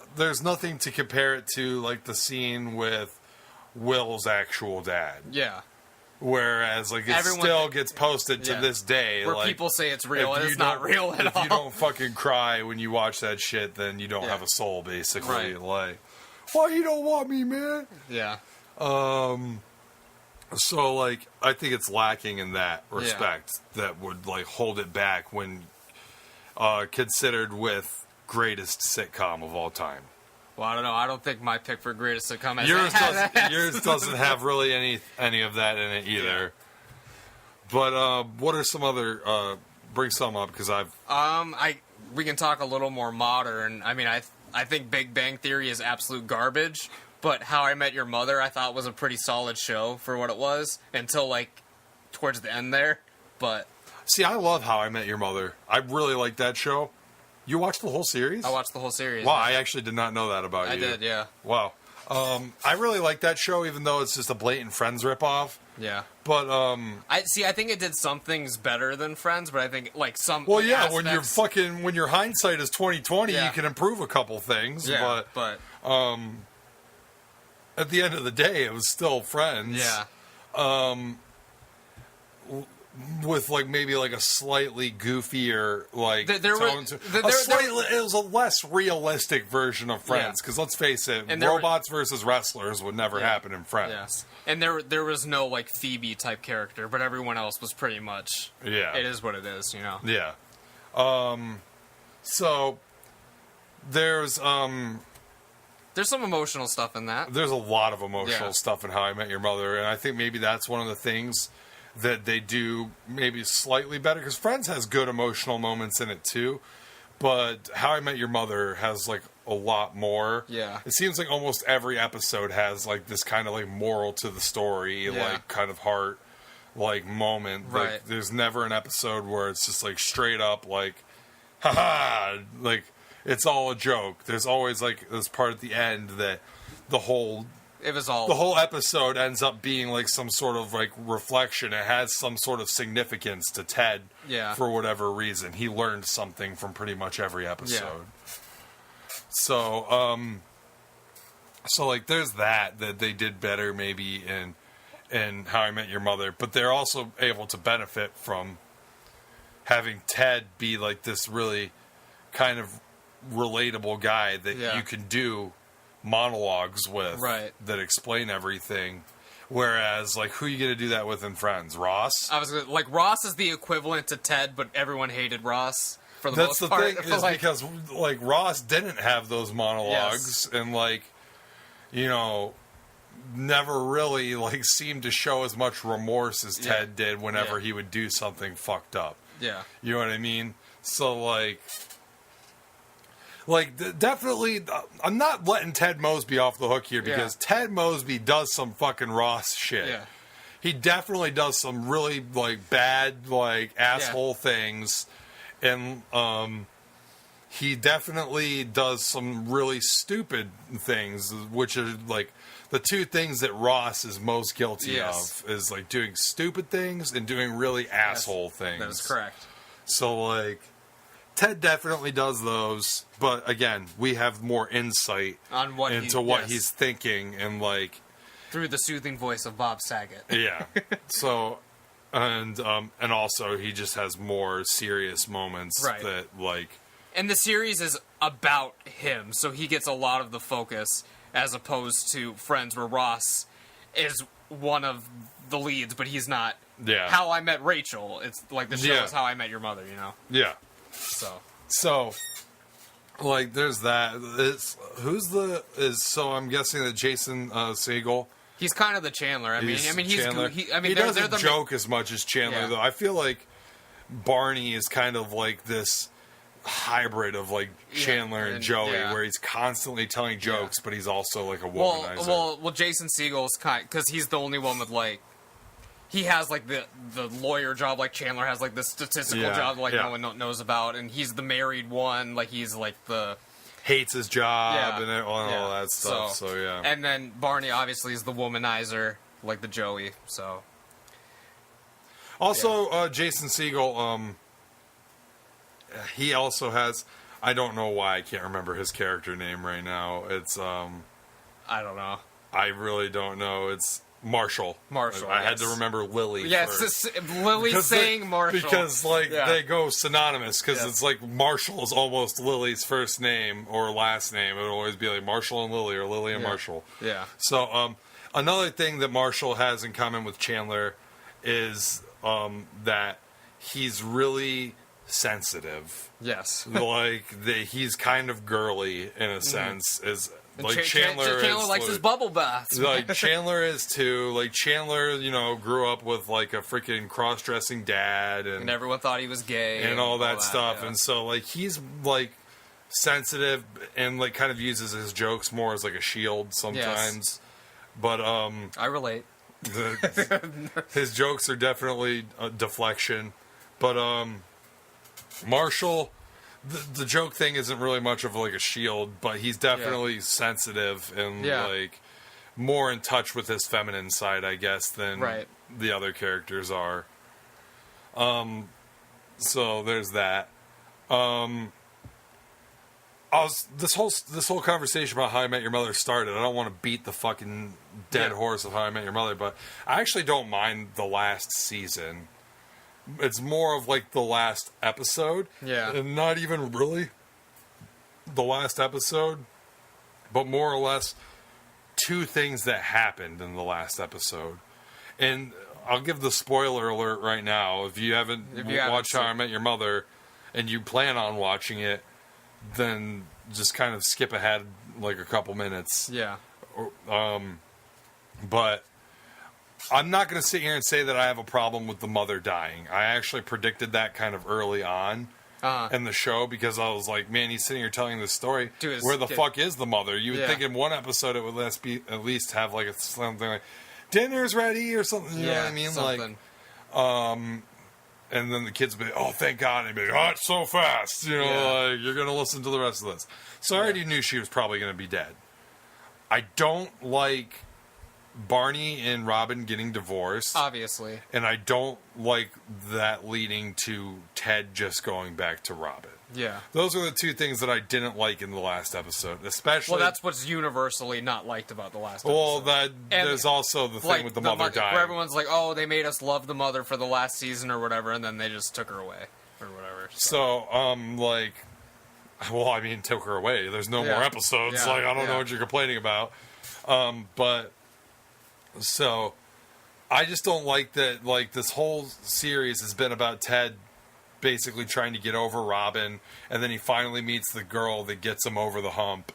nothing to compare it to, like, the scene with Will's actual dad. Yeah. Whereas, like, everyone still gets posted to this day. Where like, people say it's real, and it's not real at all. If you don't fucking cry when you watch that shit, then you don't have a soul, basically. Right. Like, why you don't want me, man? Yeah. So, like, I think it's lacking in that respect that would, like, hold it back when considered with greatest sitcom of all time. Well, I don't know. I don't think my pick for greatest sitcom has yours doesn't have really any of that in it either. Yeah. But what are some other? Bring some up, because we can talk a little more modern. I mean, I think Big Bang Theory is absolute garbage. But How I Met Your Mother, I thought was a pretty solid show for what it was until like towards the end there. But see, I love How I Met Your Mother. I really like that show. You watched the whole series? I watched the whole series. Wow, I actually did not know that about you. I did, yeah. Wow. I really like that show, even though it's just a blatant Friends ripoff. Yeah. But, I think it did some things better than Friends, but I think, like, some well, yeah, aspects, when your hindsight is 20/20, you can improve a couple things. Yeah, but at the end of the day, it was still Friends. Yeah. With like maybe like a slightly goofier like it was a less realistic version of Friends, because let's face it, robots versus wrestlers would never happen in Friends. Yes. And there was no like Phoebe type character, but everyone else was pretty much it is what it is, you know. Yeah. So there's some emotional stuff in that. There's a lot of emotional stuff in How I Met Your Mother, and I think maybe that's one of the things that they do maybe slightly better, because Friends has good emotional moments in it too, but How I Met Your Mother has like a lot more. Yeah. It seems like almost every episode has like this kind of like moral to the story, like kind of heart like moment. Right. Like there's never an episode where it's just like straight up like, haha, like it's all a joke. There's always like this part at the end that the whole episode ends up being like some sort of like reflection. It has some sort of significance to Ted for whatever reason. He learned something from pretty much every episode. Yeah. So, like there's that they did better maybe in How I Met Your Mother, but they're also able to benefit from having Ted be like this really kind of relatable guy that you can do monologues with that explain everything, whereas like who are you gonna do that with in Friends? Ross? Like Ross is the equivalent to Ted, but everyone hated Ross for the That's most the part. thing is because like Ross didn't have those monologues and like, you know, never really like seemed to show as much remorse as Ted did whenever he would do something fucked up. Yeah. You know what I mean? So definitely, I'm not letting Ted Mosby off the hook here, because Ted Mosby does some fucking Ross shit. Yeah. He definitely does some really, like, bad, like, asshole things. And, he definitely does some really stupid things, which are, like, the two things that Ross is most guilty of, is, like, doing stupid things and doing really asshole things. That is correct. So, like, Ted definitely does those, but again, we have more insight on what he's thinking, and like through the soothing voice of Bob Saget. Yeah. So, and also he just has more serious moments that like. And the series is about him, so he gets a lot of the focus, as opposed to Friends, where Ross is one of the leads, but he's not. Yeah. How I Met Rachel. It's like the show is How I Met Your Mother, you know. Yeah. So, like, there's that. So I'm guessing that Jason Segel. He's kind of the Chandler. I mean, he doesn't joke as much as Chandler, though. I feel like Barney is kind of like this hybrid of like Chandler and Joey, where he's constantly telling jokes, but he's also like a womanizer. Well, Jason Segel's because he's the only one with like. He has, like, the lawyer job, like Chandler has, like, the statistical job, like, no one knows about, and he's the married one, like, he's, like, the... Hates his job and all that stuff, so. And then Barney, obviously, is the womanizer, like the Joey, so... Also, Jason Segel, he also has... I don't know why I can't remember his character name right now. It's, I don't know. I really don't know. It's... Marshall. I had to remember Lily. Yes, Lily saying Marshall. Because, like, they go synonymous, because it's like Marshall is almost Lily's first name or last name. It would always be like Marshall and Lily, or Lily and Marshall. Yeah. So, another thing that Marshall has in common with Chandler is that he's really sensitive. Yes. Like, he's kind of girly, in a sense, like Chandler likes his bubble baths. Like Chandler is too. Like Chandler, you know, grew up with like a freaking cross-dressing dad, and everyone thought he was gay, and all that stuff. Yeah. And so, like, he's like sensitive and like kind of uses his jokes more as like a shield sometimes. Yes. But I relate. His jokes are definitely a deflection. But Marshall the joke thing isn't really much of like a shield, but he's definitely sensitive and like more in touch with his feminine side, I guess, than the other characters are. So there's that. This whole conversation about How I Met Your Mother started. I don't want to beat the fucking dead horse of How I Met Your Mother, but I actually don't mind the last season. It's more of like the last episode, and not even really the last episode, but more or less two things that happened in the last episode. And I'll give the spoiler alert right now. If you haven't watched How I Met Your Mother and you plan on watching it, then just kind of skip ahead like a couple minutes. Yeah. But I'm not going to sit here and say that I have a problem with the mother dying. I actually predicted that kind of early on in the show because I was like, man, he's sitting here telling this story. Where the fuck is the mother? You would think in one episode it would at least have like something like, dinner's ready or something. You know what I mean? Something. Like, and then the kids would be, oh, thank God. And they'd be like, oh, it's so fast. You know, like, you're going to listen to the rest of this. So I already knew she was probably going to be dead. I don't like Barney and Robin getting divorced. Obviously. And I don't like that leading to Ted just going back to Robin. Yeah. Those are the two things that I didn't like in the last episode, especially... Well, that's what's universally not liked about the last episode. Well, there's also the thing with the mother dying. Where everyone's like, oh, they made us love the mother for the last season or whatever, and then they just took her away or whatever. So, like... Well, I mean, took her away. There's no more episodes. Like, I don't know what you're complaining about. But... So, I just don't like that, like, this whole series has been about Ted basically trying to get over Robin, and then he finally meets the girl that gets him over the hump,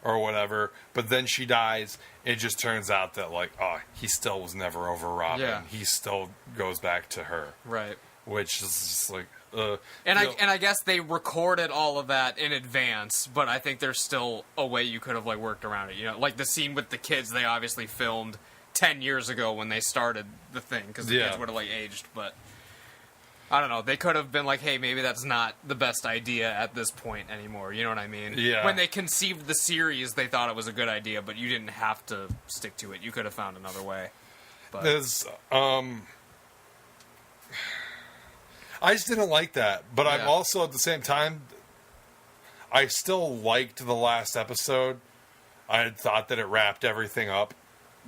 or whatever, but then she dies, and it just turns out that, like, oh, he still was never over Robin. Yeah. He still goes back to her. Right. Which is just, like, And I guess they recorded all of that in advance, but I think there's still a way you could have, like, worked around it, you know? Like, the scene with the kids, they obviously filmed 10 years ago when they started the thing, because the kids would have, like, aged, but I don't know. They could have been like, hey, maybe that's not the best idea at this point anymore. You know what I mean? Yeah. When they conceived the series, they thought it was a good idea, but you didn't have to stick to it. You could have found another way. But. I just didn't like that. But I'm also, at the same time, I still liked the last episode. I had thought that it wrapped everything up.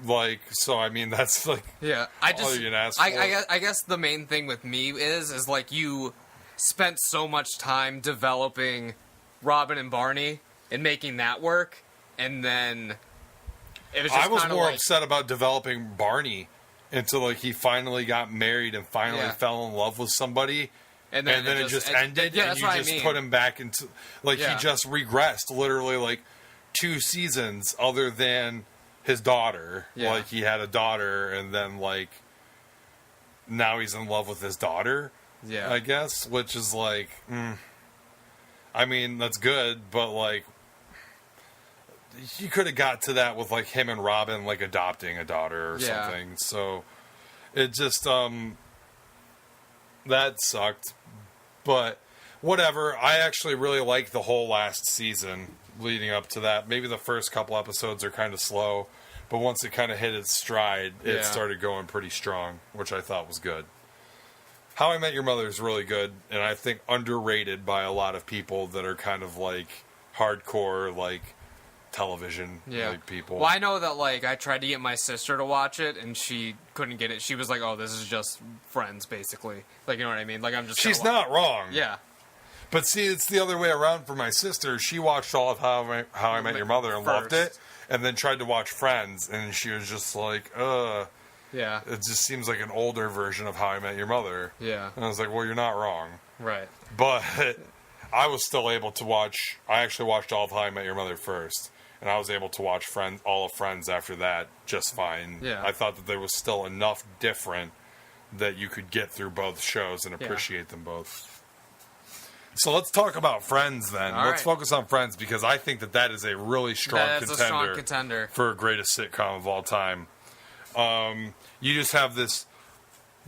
Like, so, I mean, that's, like, all you can ask for. I guess the main thing with me is, like, you spent so much time developing Robin and Barney and making that work, and then it was just I was more upset about developing Barney until, like, he finally got married and finally fell in love with somebody. And then it just ended, and you just put him back into, like, he just regressed, literally, like, 2 seasons other than his daughter. Like, he had a daughter, and then, like, now he's in love with his daughter, I guess, which is, like, I mean, that's good, but, like, you could have got to that with, like, him and Robin, like, adopting a daughter or something, so it just, that sucked, but whatever. I actually really liked the whole last season leading up to that. Maybe the first couple episodes are kind of slow, but once it kind of hit its stride, it started going pretty strong, which I thought was good. How I Met Your Mother is really good, and I think underrated by a lot of people that are kind of like hardcore, like, television like people. Well, I know that, like, I tried to get my sister to watch it, and she couldn't get it. She was like, oh, this is just Friends, basically. Like, you know what I mean? Like, I'm just... She's not wrong. Yeah. But see, it's the other way around for my sister. She watched all of How I Met Your Mother and loved it, and then tried to watch Friends, and she was just like, yeah. It just seems like an older version of How I Met Your Mother. Yeah. And I was like, well, you're not wrong. Right. But I was still able to watch... I actually watched all of How I Met Your Mother first, and I was able to watch all of Friends after that just fine. Yeah. I thought that there was still enough different that you could get through both shows and appreciate them both. So let's talk about Friends then. Let's focus on Friends, because I think that is a really strong contender for greatest sitcom of all time. You just have this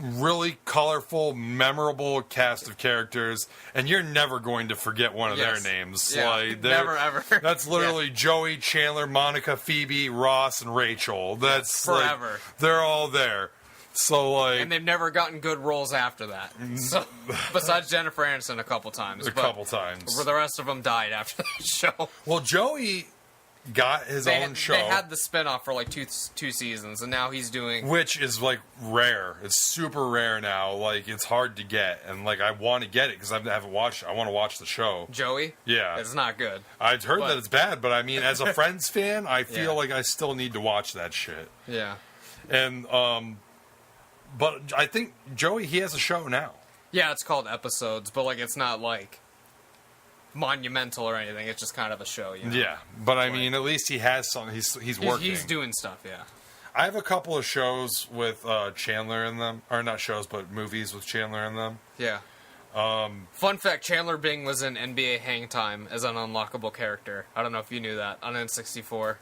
really colorful, memorable cast of characters, and you're never going to forget one of their names. Yeah, like, never ever. That's literally Joey, Chandler, Monica, Phoebe, Ross, and Rachel. That's forever. Like, they're all there. So like, and they've never gotten good roles after that. So, besides Jennifer Aniston a couple times. A couple times. The rest of them died after the show. Well, Joey got his own show. They had the spinoff for like two seasons, and now he's doing... Which is, like, rare. It's super rare now. Like, it's hard to get. And, like, I want to get it because I haven't watched it. I want to watch the show. Joey? Yeah. It's not good. I've heard that it's bad, but, I mean, as a Friends fan, I feel like I still need to watch that shit. Yeah. And, but I think Joey, he has a show now. Yeah, it's called Episodes, but, like, it's not, like, monumental or anything. It's just kind of a show, you know? Yeah, but I mean, at least he has something. He's working. He's doing stuff, yeah. I have a couple of shows with Chandler in them, or not shows, but movies with Chandler in them. Yeah. Fun fact: Chandler Bing was in NBA Hang Time as an unlockable character. I don't know if you knew that on N64.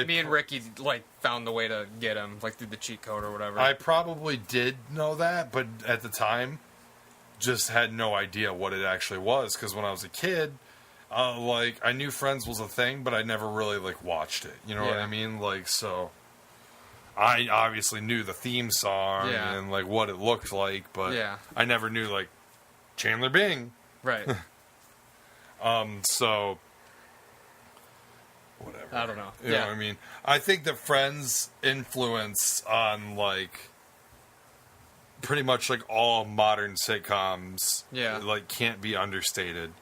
Me and Ricky like found the way to get him, like through the cheat code or whatever. I probably did know that, but at the time, just had no idea what it actually was. Because when I was a kid, like I knew Friends was a thing, but I never really like watched it. You know what I mean? Like so. I obviously knew the theme song and like what it looked like, but I never knew like Chandler Bing. Right. So whatever. I don't know. You know what I mean? I think that Friends' influence on like pretty much like all modern sitcoms like can't be understated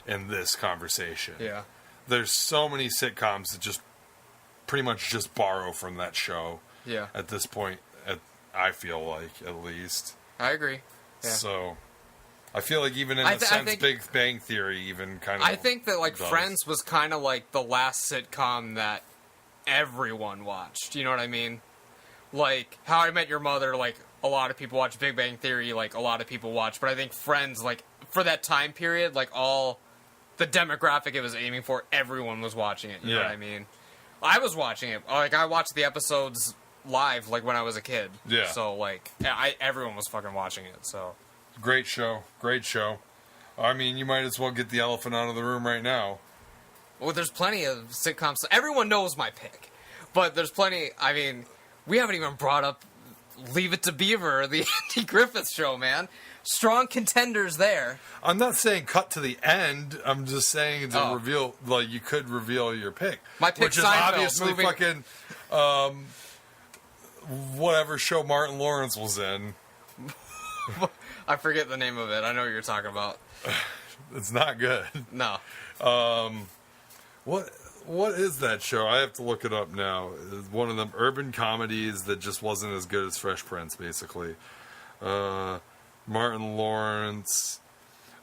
in this conversation. Yeah. There's so many sitcoms that just pretty much just borrow from that show. Yeah. At this point, I feel like, at least. I agree. Yeah. So, I feel like even in a sense, Big Bang Theory even kind of... I think that, like, Friends was kind of like the last sitcom that everyone watched. You know what I mean? Like, How I Met Your Mother, like, a lot of people watch. Big Bang Theory, like, a lot of people watch. But I think Friends, like, for that time period, like, all the demographic it was aiming for, everyone was watching it. You know what I mean? I was watching it. Like, I watched the episodes live, like, when I was a kid. Yeah. So, like, everyone was fucking watching it, so. Great show. Great show. I mean, you might as well get the elephant out of the room right now. Well, there's plenty of sitcoms. Everyone knows my pick. But there's plenty, I mean, we haven't even brought up Leave It to Beaver, the Andy Griffith Show, man. Strong contenders there. I'm not saying cut to the end. I'm just saying to reveal, like, you could reveal your pick. My pick, which is Seinfeld, obviously fucking whatever show Martin Lawrence was in. I forget the name of it. I know what you're talking about. It's not good. No. What is that show? I have to look it up now. It's one of them urban comedies that just wasn't as good as Fresh Prince, basically. Martin Lawrence.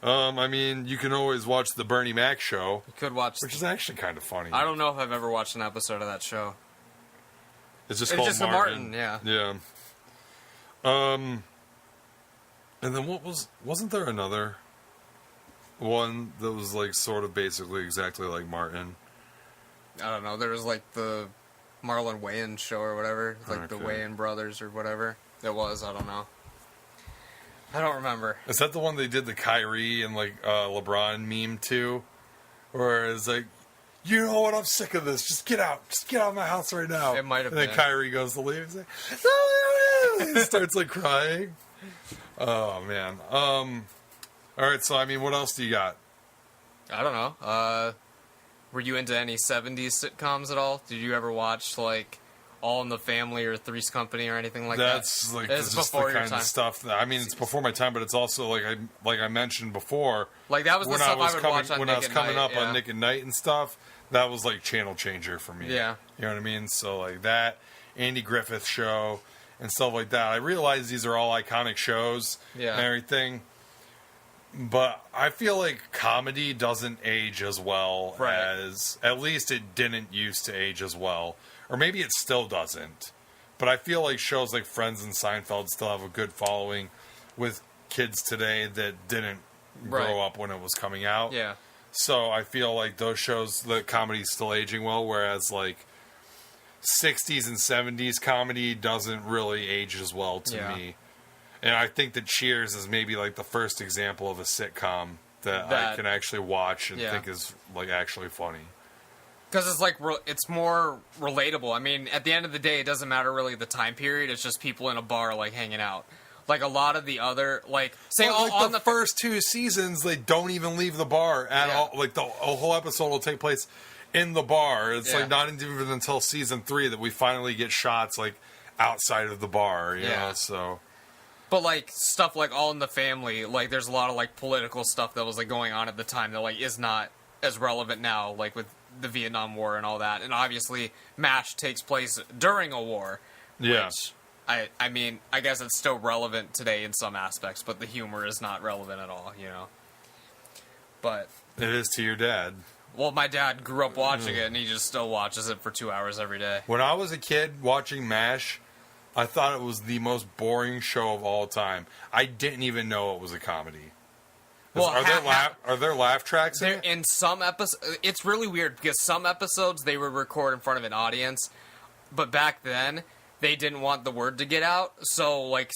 I mean, you can always watch the Bernie Mac show. You could watch, which is actually kind of funny. I don't know if I've ever watched an episode of that show. It's just called Martin. Yeah. Yeah. And then wasn't there another one that was like sort of basically exactly like Martin? I don't know. There was like the Marlon Wayans show or whatever, like the Wayans brothers or whatever it was. I don't know. I don't remember. Is that the one they did the Kyrie and like LeBron meme to? Or it's like, you know what? I'm sick of this. Just get out. Just get out of my house right now. It might have been. And then Kyrie goes to leave. He's like, no. He starts like crying. Oh man. All right. So I mean, what else do you got? I don't know. Were you into any 70s sitcoms at all? Did you ever watch like All in the Family or Three's Company or anything like that? That's like just the kind of stuff that, I mean, it's before my time, but it's also like I mentioned before. Like that was the stuff I would watch on when Nick I was at coming Night, up on Nick at Night and stuff. That was like channel changer for me. Yeah, you know what I mean. So like that Andy Griffith show and stuff like that. I realize these are all iconic shows and everything. But I feel like comedy doesn't age as well as, at least it didn't used to age as well. Or maybe it still doesn't. But I feel like shows like Friends and Seinfeld still have a good following with kids today that didn't grow up when it was coming out. Yeah. So I feel like those shows, the comedy's still aging well, whereas like 60s and 70s comedy doesn't really age as well to me. And I think that Cheers is maybe like the first example of a sitcom that I can actually watch and think is like actually funny. Because it's like it's more relatable. I mean, at the end of the day, it doesn't matter really the time period. It's just people in a bar like hanging out. Like a lot of the other on the first 2 seasons, they don't even leave the bar at all. Like a whole episode will take place in the bar. It's like not even until season 3 that we finally get shots like outside of the bar. You know, so. But like stuff like All in the Family, like there's a lot of like political stuff that was like going on at the time that like is not as relevant now, like with the Vietnam War and all that. And obviously MASH takes place during a war. Yeah. Which I mean, I guess it's still relevant today in some aspects, but the humor is not relevant at all, you know. But it is to your dad. Well, my dad grew up watching it and he just still watches it for 2 hours every day. When I was a kid watching MASH, I thought it was the most boring show of all time. I didn't even know it was a comedy. Well, are there laugh tracks in it? In some episodes, it's really weird because some episodes they would record in front of an audience, but back then they didn't want the word to get out. So like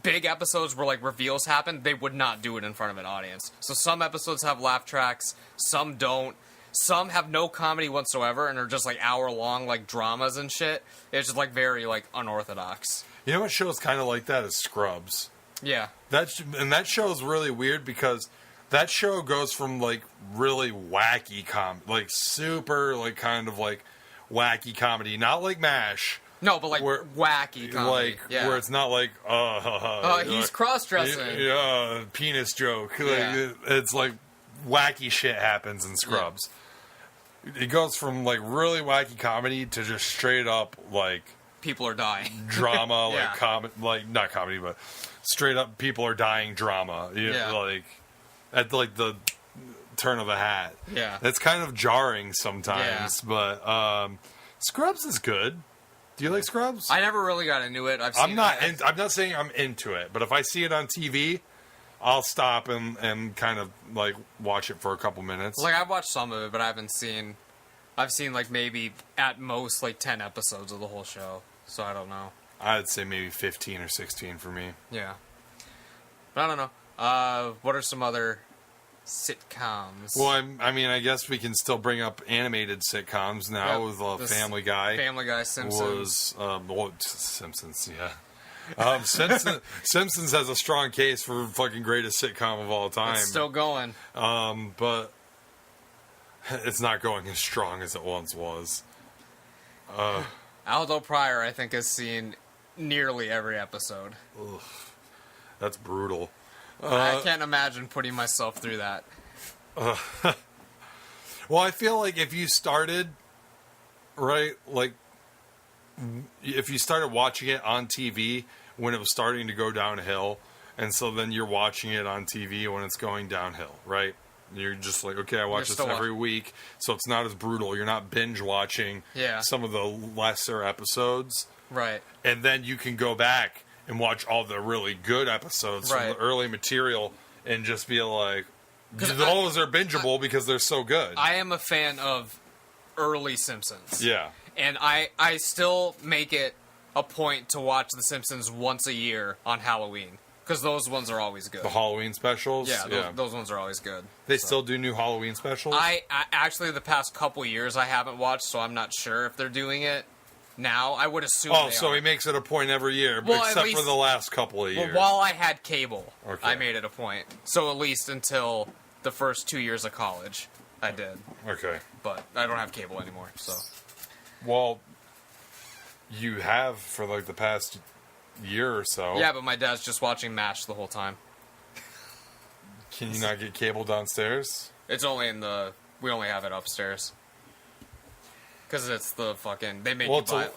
big episodes where like reveals happen, they would not do it in front of an audience. So some episodes have laugh tracks, some don't. Some have no comedy whatsoever and are just like hour-long like dramas and shit. It's just like very like unorthodox. You know what show is kind of like that is Scrubs. Yeah. That show is really weird because that show goes from like really wacky like super like kind of like wacky comedy, not like MASH. No, but like wacky comedy. Where it's not like he's cross-dressing. Yeah, penis joke. Like, it's like wacky shit happens in Scrubs. Yeah. It goes from like really wacky comedy to just straight up like people are dying drama, like not comedy, but straight up people are dying drama. Like at like the turn of a hat. Yeah, it's kind of jarring sometimes, but Scrubs is good. Do you like Scrubs? I never really got into it. I'm not saying I'm into it, but if I see it on TV, I'll stop and kind of like watch it for a couple minutes. Like I've watched some of it, but I've seen like maybe at most like 10 episodes of the whole show. So I don't know. I'd say maybe 15 or 16 for me. Yeah. But I don't know. What are some other sitcoms? Well, I mean, I guess we can still bring up animated sitcoms now with Family Guy. Family Guy, Simpsons. Simpsons, yeah. Simpsons has a strong case for fucking greatest sitcom of all time. It's still going. But it's not going as strong as it once was. Aldo Pryor, I think, has seen nearly every episode. Ugh, that's brutal. I can't imagine putting myself through that. Well, I feel like if you started, right, like, if you started watching it on TV when it was starting to go downhill, and so then you're watching it on TV when it's going downhill, right? You're just like, okay, I watch this every week, so it's not as brutal. You're not binge watching some of the lesser episodes. Right. And then you can go back and watch all the really good episodes from the early material and just be like, those are bingeable because they're so good. I am a fan of early Simpsons. Yeah. And I still make it a point to watch The Simpsons once a year on Halloween. Because those ones are always good. The Halloween specials? Yeah, those ones are always good. They still do new Halloween specials? I actually, the past couple years, I haven't watched, so I'm not sure if they're doing it now. I would assume so he makes it a point every year, except for the last couple of years. Well, while I had cable, I made it a point. So at least until the first 2 years of college, I did. Okay. But I don't have cable anymore, so... Well, you have for like the past year or so. Yeah, but my dad's just watching MASH the whole time. Can you not get cable downstairs? It's only we only have it upstairs. Because it's the fucking... They make you buy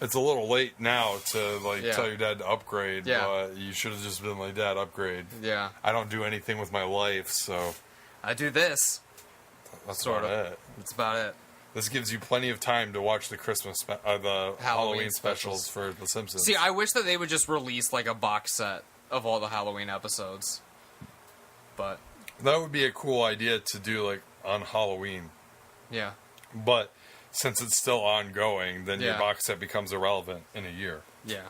It's a little late now to tell your dad to upgrade. Yeah. But you should have just been like, Dad, upgrade. Yeah. I don't do anything with my life, so... I do this. That's sort of it. That's about it. This gives you plenty of time to watch the the Halloween specials for The Simpsons. See, I wish that they would just release like a box set of all the Halloween episodes. But that would be a cool idea to do like on Halloween. Yeah. But since it's still ongoing, then your box set becomes irrelevant in a year. Yeah.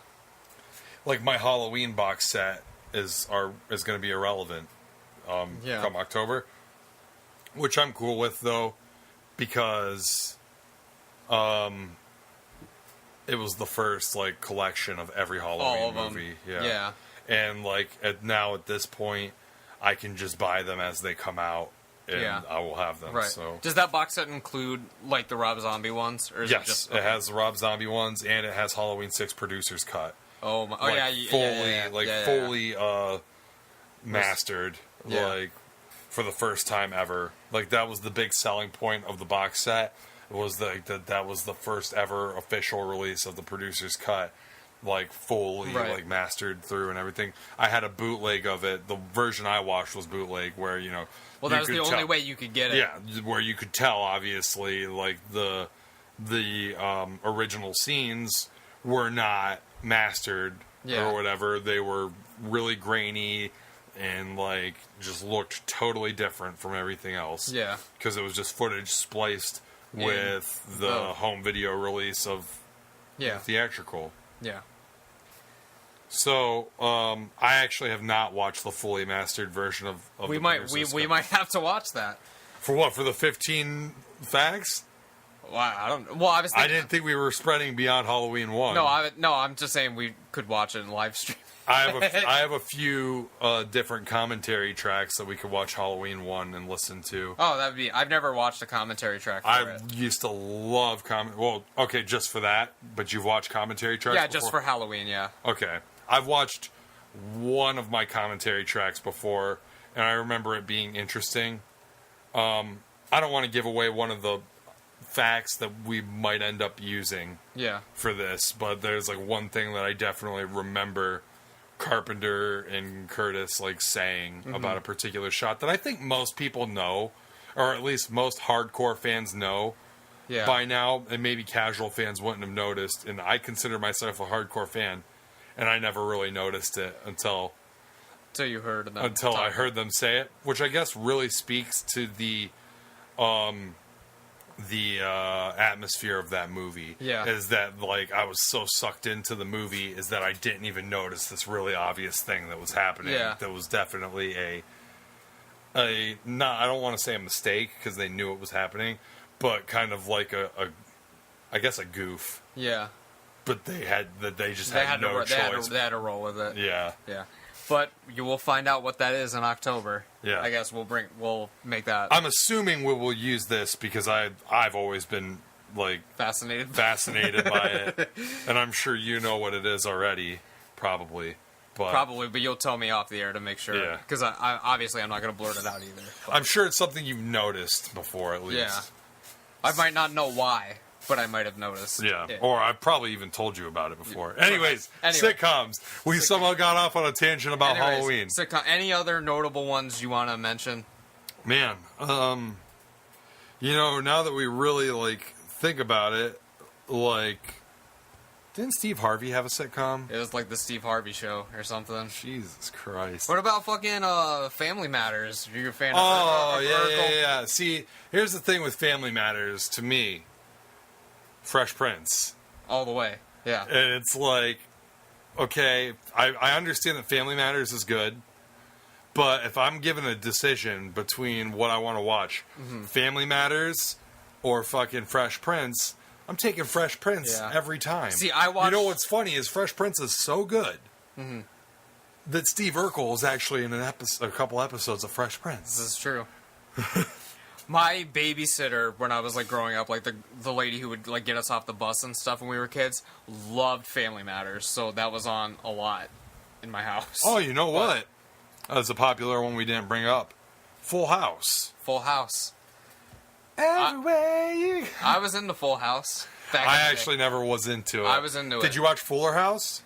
like my Halloween box set is going to be irrelevant come October, which I'm cool with though, because it was the first like collection of every Halloween movie. Yeah. And like now at this point, I can just buy them as they come out, and I will have them. Right. So does that box set include like the Rob Zombie ones, or is yes, it just it has the Rob Zombie ones, and it has Halloween 6 Producer's Cut. Oh my! Fully mastered, like for the first time ever. Like that was the big selling point of the box set. Was that was the first ever official release of the Producer's Cut, like fully like mastered through and everything. I had a bootleg of it. The version I watched was bootleg, where well, that was the only way you could get it. Yeah, where you could tell obviously like the original scenes were not mastered or whatever. They were really grainy and like just looked totally different from everything else. Yeah, because it was just footage spliced with the home video release of theatrical. Yeah. So, I actually have not watched the fully mastered version of we might have to watch that. For what? For the 15 facts? Well, I don't. Well, I didn't think we were spreading beyond Halloween 1. No, I'm just saying we could watch it in live stream. I have a few different commentary tracks that we could watch Halloween 1 and listen to. Oh, that'd be. I've never watched a commentary track for it. I used to love well, okay, just for that, but you've watched commentary tracks before? Just for Halloween, yeah. Okay. I've watched one of my commentary tracks before, and I remember it being interesting. I don't want to give away one of the facts that we might end up using for this, but there's like one thing that I definitely remember Carpenter and Curtis like saying about a particular shot that I think most people know, or at least most hardcore fans know by now, and maybe casual fans wouldn't have noticed, and I consider myself a hardcore fan, and I never really noticed it until you heard them I heard them say it, which I guess really speaks to the atmosphere of that movie. Is that like I was so sucked into the movie is that I didn't even notice this really obvious thing that was happening. That was definitely I don't want to say a mistake because they knew it was happening, but kind of like I guess a goof. But they had no choice. They had to roll with it. Yeah. But you will find out what that is in October. I guess we'll make that. I'm assuming we will use this because I've always been like fascinated by it, and I'm sure you know what it is already, probably. But you'll tell me off the air to make sure. Yeah. Because I obviously I'm not going to blurt it out either. But. I'm sure it's something you've noticed before at least. Yeah. I might not know why, but I might have noticed. Yeah. Or I've probably even told you about it before. Anyways, sitcoms. We somehow got off on a tangent about Halloween. Any other notable ones you want to mention? Man, now that we really like think about it, like, didn't Steve Harvey have a sitcom? It was like the Steve Harvey Show or something. Jesus Christ. What about fucking Family Matters? Are you a fan of yeah. See, here's the thing with Family Matters, to me. Fresh Prince. All the way, yeah. And it's like, okay, I understand that Family Matters is good, but if I'm given a decision between what I want to watch, Family Matters or fucking Fresh Prince, I'm taking Fresh Prince every time. See, I watched... You know what's funny is Fresh Prince is so good that Steve Urkel is actually in a couple episodes of Fresh Prince. This is true. My babysitter, when I was like growing up, like the lady who would like get us off the bus and stuff when we were kids, loved Family Matters, so that was on a lot in my house. Oh, you know what? That's a popular one we didn't bring up. Full House. Full House. Everywhere you go. I was into Full House. I actually never was into it. I was into it. Did you watch Fuller House?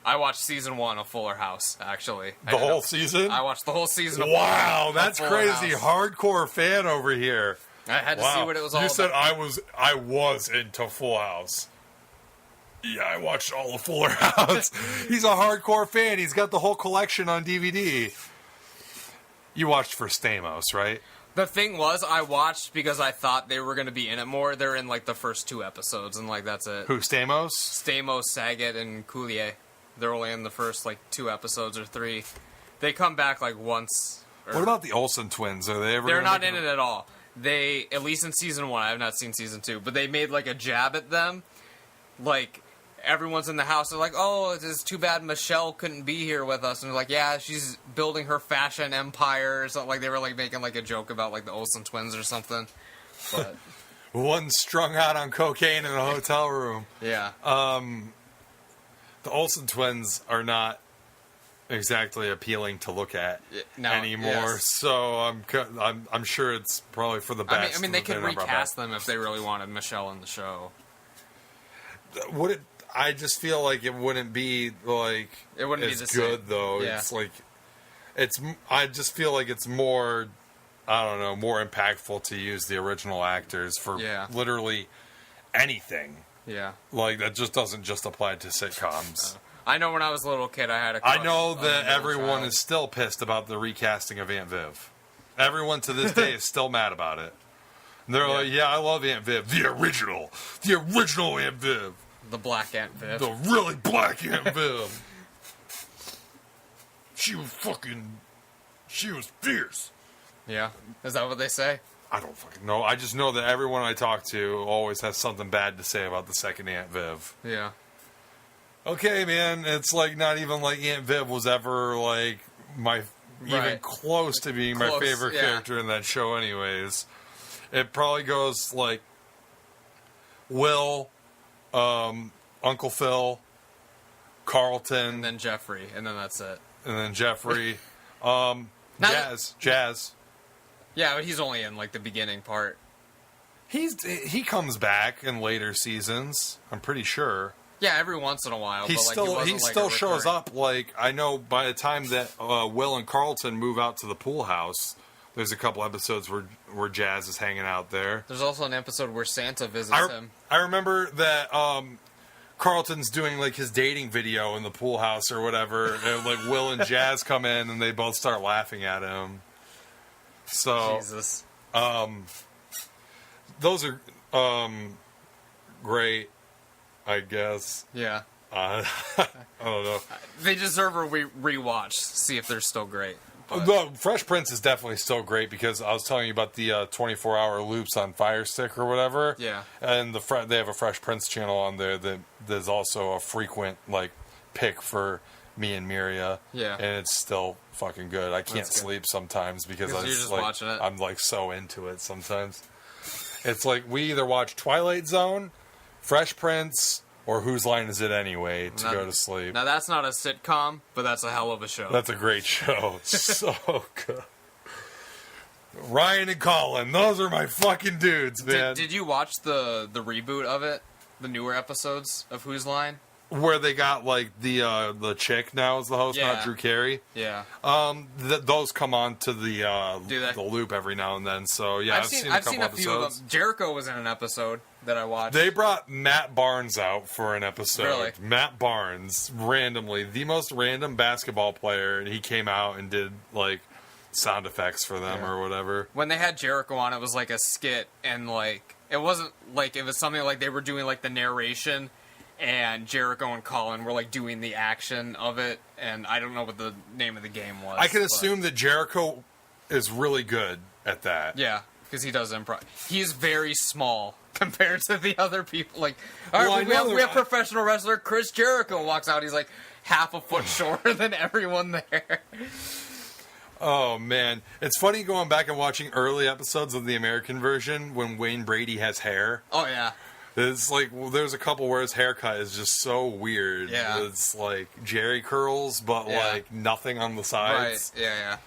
I watched season 1 of Fuller House, actually. The whole season? I watched the whole season of Wow, that's crazy. Hardcore fan over here. I had to see what it was all about. You said I was into Full House. Yeah, I watched all of Fuller House. He's a hardcore fan. He's got the whole collection on DVD. You watched for Stamos, right? The thing was, I watched because I thought they were going to be in it more. They're in like the first 2 episodes, and like that's it. Who, Stamos? Stamos, Saget, and Coulier. They're only in the first, like, 2 episodes or 3. They come back, like, once. What about the Olsen twins? Are they ever? They're not in it at all. They, at least in season 1, I have not seen season 2, but they made, like, a jab at them. Like, everyone's in the house. They're like, oh, it's too bad Michelle couldn't be here with us. And they're like, yeah, she's building her fashion empire or something. Like, they were, like, making, like, a joke about, like, the Olsen twins or something. But one strung out on cocaine in a hotel room. Yeah. The Olsen twins are not exactly appealing to look at anymore. Yes. So I'm sure it's probably for the best. I mean they could recast them if they really wanted Michelle in the show. Would it? I just feel like it wouldn't be like it wouldn't as be the good same. though. Yeah. It's like I just feel like it's more. I don't know, more impactful to use the original actors for literally anything. Yeah. Like, that just doesn't just apply to sitcoms. I know when I was a little kid, I had a crush. I know that everyone is still pissed about the recasting of Aunt Viv. Everyone to this day is still mad about it. And they're like, yeah, I love Aunt Viv. The original Aunt Viv. The black Aunt Viv. The really black Aunt Viv. She was fierce. Yeah. Is that what they say? I don't fucking know. I just know that everyone I talk to always has something bad to say about the second Aunt Viv. Yeah. Okay, man. It's like not even like Aunt Viv was ever like even close to being my favorite character in that show anyways. It probably goes like Will, Uncle Phil, Carlton. And then Jeffrey. And then that's it. And then Jeffrey. Jazz. Yeah, but he's only in, like, the beginning part. He comes back in later seasons, I'm pretty sure. Yeah, every once in a while. He still shows up, like, I know by the time that Will and Carlton move out to the pool house, there's a couple episodes where Jazz is hanging out there. There's also an episode where Santa visits him. I remember that Carlton's doing, like, his dating video in the pool house or whatever, and, like, Will and Jazz come in and they both start laughing at him. So, Jesus. Those are great, I guess. Yeah. I don't know. They deserve a rewatch. See if they're still great. The Fresh Prince is definitely still great because I was telling you about the 24-hour loops on Fire Stick or whatever. Yeah. And they have a Fresh Prince channel on there that there's also a frequent like pick for me and Miria. Yeah. And it's still fucking good. I can't sleep sometimes because you're just watching it. I'm like so into it sometimes. It's like we either watch Twilight Zone, Fresh Prince, or Whose Line Is It Anyway to go to sleep. Now that's not a sitcom, but that's a hell of a show. That's a great show. So good. Ryan and Colin, those are my fucking dudes, man. Did you watch the reboot of it? The newer episodes of Whose Line? Where they got like the chick now is the host, not Drew Carey. Yeah. Those come on to the loop every now and then. So yeah, I've seen a couple episodes. Few of them. Jericho was in an episode that I watched. They brought Matt Barnes out for an episode. Really? Matt Barnes, randomly, the most random basketball player, and he came out and did like sound effects for them or whatever. When they had Jericho on, it was like a skit, and like it wasn't like it was something like they were doing like the narration. And Jericho and Colin were, like, doing the action of it, and I don't know what the name of the game was. I can assume that Jericho is really good at that. Yeah, because he does improv. He's very small compared to the other people. Like, all right, we have professional wrestler Chris Jericho walks out. He's, like, half a foot shorter than everyone there. Oh, man. It's funny going back and watching early episodes of the American version when Wayne Brady has hair. Oh, yeah. It's like, there's a couple where his haircut is just so weird. Yeah. It's like Jerry curls, but like nothing on the sides. Right,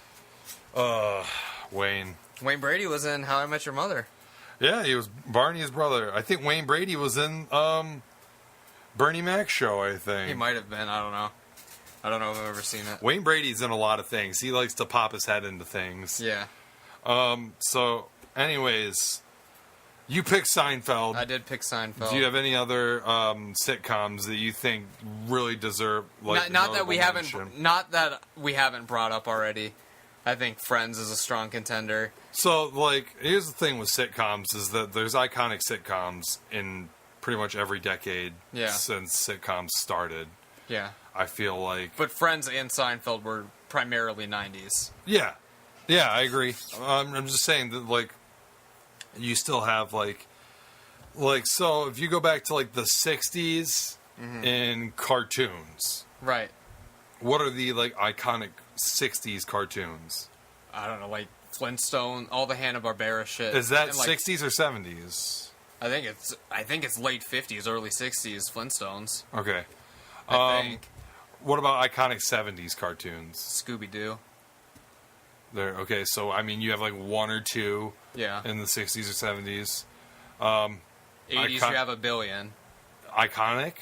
yeah. Wayne. Wayne Brady was in How I Met Your Mother. Yeah, he was Barney's brother. I think Wayne Brady was in Bernie Mac's show, I think. He might have been, I don't know. I don't know if I've ever seen it. Wayne Brady's in a lot of things. He likes to pop his head into things. Yeah. So, anyways... You picked Seinfeld. I did pick Seinfeld. Do you have any other sitcoms that you think really deserve not that we haven't brought up already? I think Friends is a strong contender. So, like, here's the thing with sitcoms is that there's iconic sitcoms in pretty much every decade since sitcoms started. Yeah. I feel like... But Friends and Seinfeld were primarily 90s. Yeah. Yeah, I agree. I'm just saying that, like, you still have, like, so if you go back to, like, the 60s in cartoons... Right. What are the, like, iconic 60s cartoons? I don't know, like Flintstone, all the Hanna-Barbera shit. Is that and, like, 60s or 70s? I think it's late 50s, early 60s Flintstones. Okay. I think. What about iconic 70s cartoons? Scooby-Doo. There. Okay, so I mean, you have like one or two. Yeah. In the 60s or 70s. 80s, you have a billion. Iconic?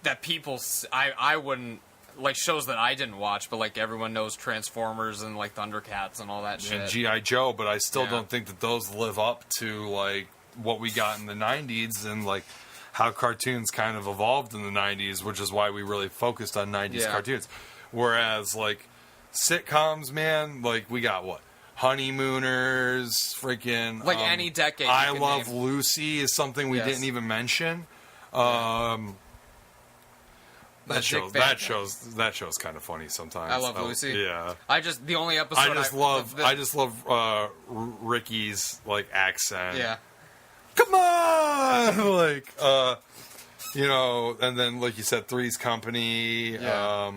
That people, I wouldn't, like, shows that I didn't watch, but, like, everyone knows Transformers and, like, Thundercats and all that shit. And G.I. Joe, but I still don't think that those live up to, like, what we got in the 90s and, like, how cartoons kind of evolved in the 90s, which is why we really focused on 90s cartoons. Whereas, like, sitcoms, man, like, we got what? Honeymooners, freaking... Like, any decade. I Love Lucy is something we didn't even mention. That show's kind of funny sometimes. I Love Lucy. Yeah. The only episode I just love Ricky's like accent. Yeah. Come on, like you know, and then like you said, Three's Company. Yeah.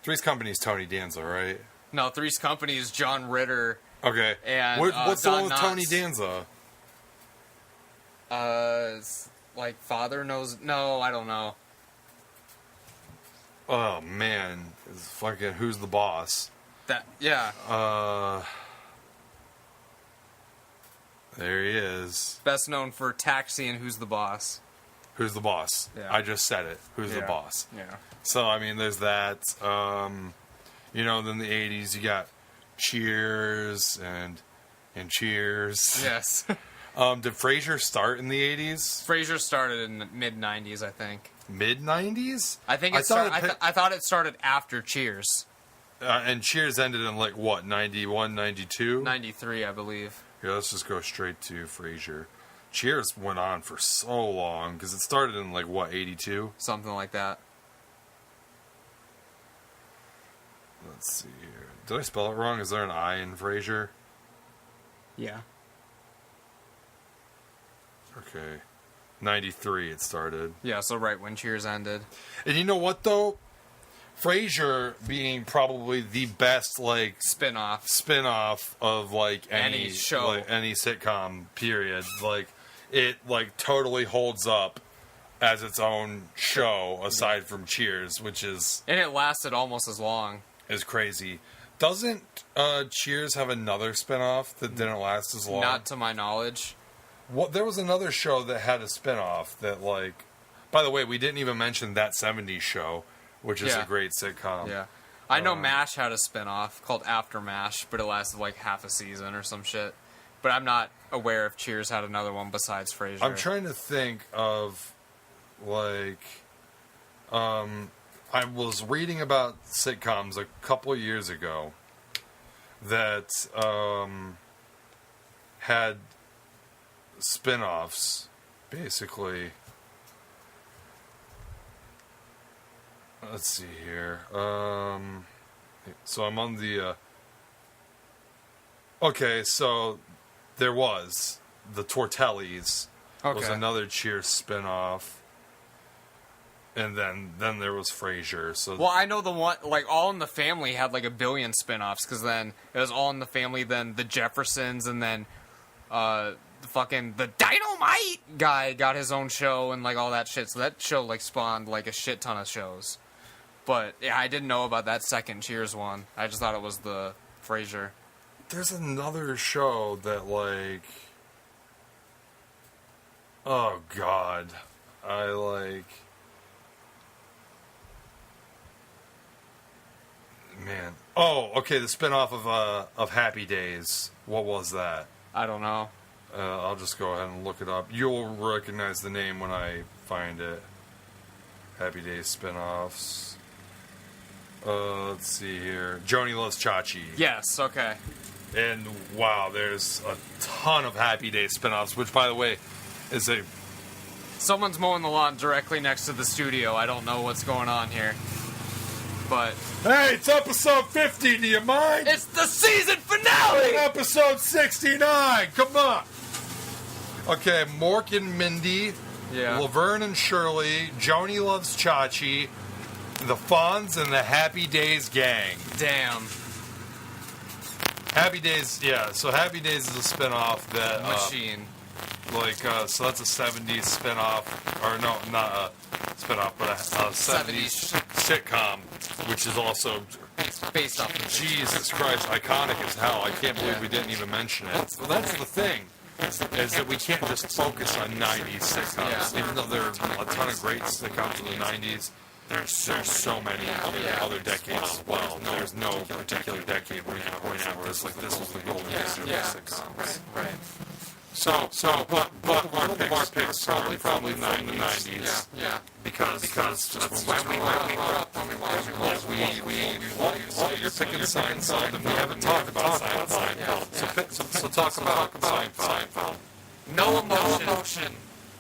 Three's Company is Tony Danza, right? No, Three's Company is John Ritter. Okay. And what's the Don one with Knotts. Tony Danza? It's like Father Knows. No, I don't know. Oh man, it's fucking Who's the Boss? There he is. Best known for Taxi and Who's the Boss. Who's the Boss? Yeah. I just said it. Who's the Boss? Yeah. So I mean, there's that. You know, then the '80s, you got Cheers and Cheers. Yes. Did Frasier start in the '80s? Frasier started in the mid '90s, I think. Mid '90s? I think I thought it started after Cheers. And Cheers ended in like what? 91, 92? 93, I believe. Here, let's just go straight to Frasier. Cheers went on for so long because it started in like what? 82? Something like that. Let's see here. Did I spell it wrong? Is there an I in Frasier? Yeah. Okay. 93 it started. Yeah, so right when Cheers ended. And you know what, though? Frasier being probably the best, like... Spin-off of, like, any show. Like, any sitcom, period. Like, it, like, totally holds up as its own show, aside from Cheers, which is... And it lasted almost as long. Is crazy. Doesn't Cheers have another spin-off that didn't last as long? Not to my knowledge. There was another show that had a spin-off that, like... By the way, we didn't even mention That 70s Show, which is a great sitcom. Yeah. I know MASH had a spin-off called After MASH, but it lasted like half a season or some shit. But I'm not aware if Cheers had another one besides Frasier. I'm trying to think of, like... I was reading about sitcoms a couple of years ago that had spin-offs, basically. Let's see here. So I'm on the... Okay, so there was the Tortellis. Was another Cheers spin-off. And then there was Frasier. So well, I know the one, like, All in the Family had like a billion spin-offs, because then it was All in the Family, then the Jeffersons, and then the Dynamite guy got his own show and like all that shit. So that show like spawned like a shit ton of shows. But yeah, I didn't know about that second Cheers one. I just thought it was the Frasier. There's another show that like... Oh, God. I like... Man. Oh, okay, the spinoff of Happy Days. What was that? I don't know. I'll just go ahead and look it up. You'll recognize the name when I find it. Happy Days spinoffs. Let's see here. Joni Loves Chachi. Yes, okay. And wow, there's a ton of Happy Days spinoffs, which, by the way, is a Someone's mowing the lawn directly next to the studio. I don't know what's going on here. But hey, it's episode 50, do you mind? it's the season finale! Episode 69, come on! Okay, Mork and Mindy, Laverne and Shirley, Joni Loves Chachi, the Fonz, and the Happy Days gang. Damn. Happy Days, yeah, so Happy Days is a spinoff that... Machine. So that's a 70s spinoff, or no, not a spinoff, but a 70s sitcom, which is also based off of Jesus Christ, iconic as hell. I can't believe we didn't even mention it. Well, that's the thing, is that we can't just focus on 90s sitcoms, even though there are a ton of great sitcoms in the 90s. There's so many other decades as well. There's no particular decade where you can point out where it's like this was the golden age of sitcoms. Right. So, but one of our picks probably from the 90s. Yeah. Because just when we grew up, you're picking Seinfeld, and we haven't talked about Seinfeld. So talk about Seinfeld. No emotion,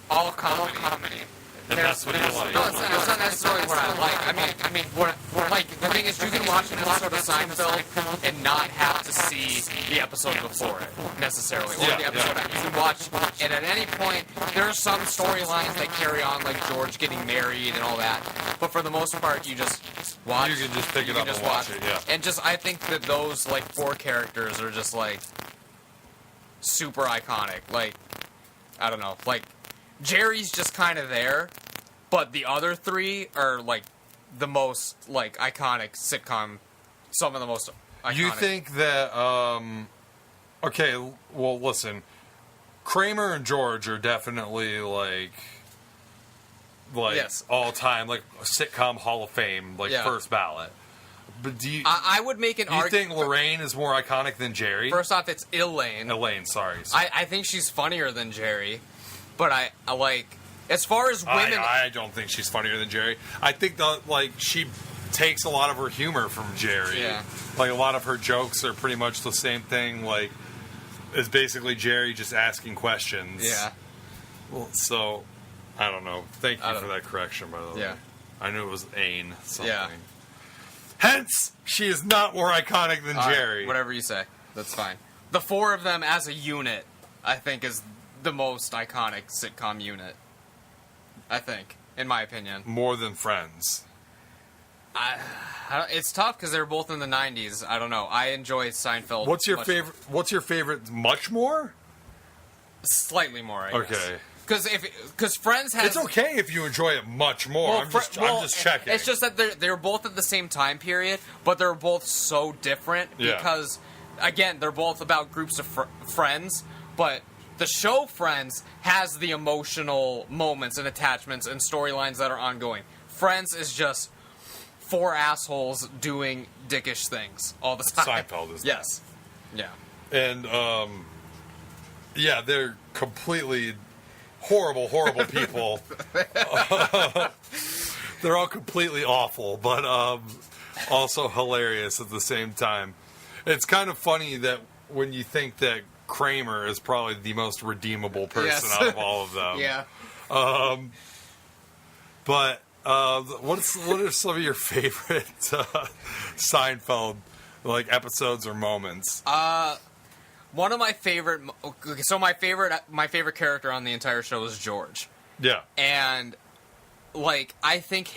all comedy. And that's what you like. No, it's not necessarily what I like. I mean, like, the thing is, you can watch an episode of Seinfeld and not have to see the episode before it, necessarily, or the episode after. You can watch, and at any point, there are some storylines that carry on, like George getting married and all that, but for the most part, you just watch. You can just pick it up and watch it, yeah. And just, I think that those, like, 4 characters are just, like, super iconic. Like, I don't know, like, Jerry's just kind of there, but the other 3 are, like, the most, like, iconic sitcom, some of the most iconic. You think that, okay, well, listen, Kramer and George are definitely, like yes. all-time, like, sitcom Hall of Fame, like, first ballot. But do you... I would make an argument... Do you think Lorraine is more iconic than Jerry? First off, it's Elaine. Elaine, sorry. I think she's funnier than Jerry. But I like, as far as women... I don't think she's funnier than Jerry. I think, she takes a lot of her humor from Jerry. Yeah. Like, a lot of her jokes are pretty much the same thing, like, is basically Jerry just asking questions. Yeah. Well, so, I don't know. Thank you for that correction, by the way. Yeah. I knew it was Ain something. Yeah. Hence, she is not more iconic than Jerry. Right, whatever you say. That's fine. The 4 of them as a unit, I think, is the most iconic sitcom unit. I think, in my opinion. More than Friends. It's tough because they're both in the 90s. I don't know. I enjoy Seinfeld. What's your favorite? What's your favorite? Much more? Slightly more, I guess. Okay. Because Friends has... It's okay if you enjoy it much more. I'm just checking. It's just that they're both at the same time period, but they're both so different because, again, they're both about groups of friends, but the show Friends has the emotional moments and attachments and storylines that are ongoing. Friends is just 4 assholes doing dickish things all the time. Seinfeld is yes. Yeah. And, they're completely... horrible people. They're all completely awful, but also hilarious at the same time. It's kind of funny that when you think that Kramer is probably the most redeemable person out of all of them. Yeah. But what are some of your favorite Seinfeld episodes or moments? One of my favorite... So my favorite character on the entire show is George. Yeah. And, I think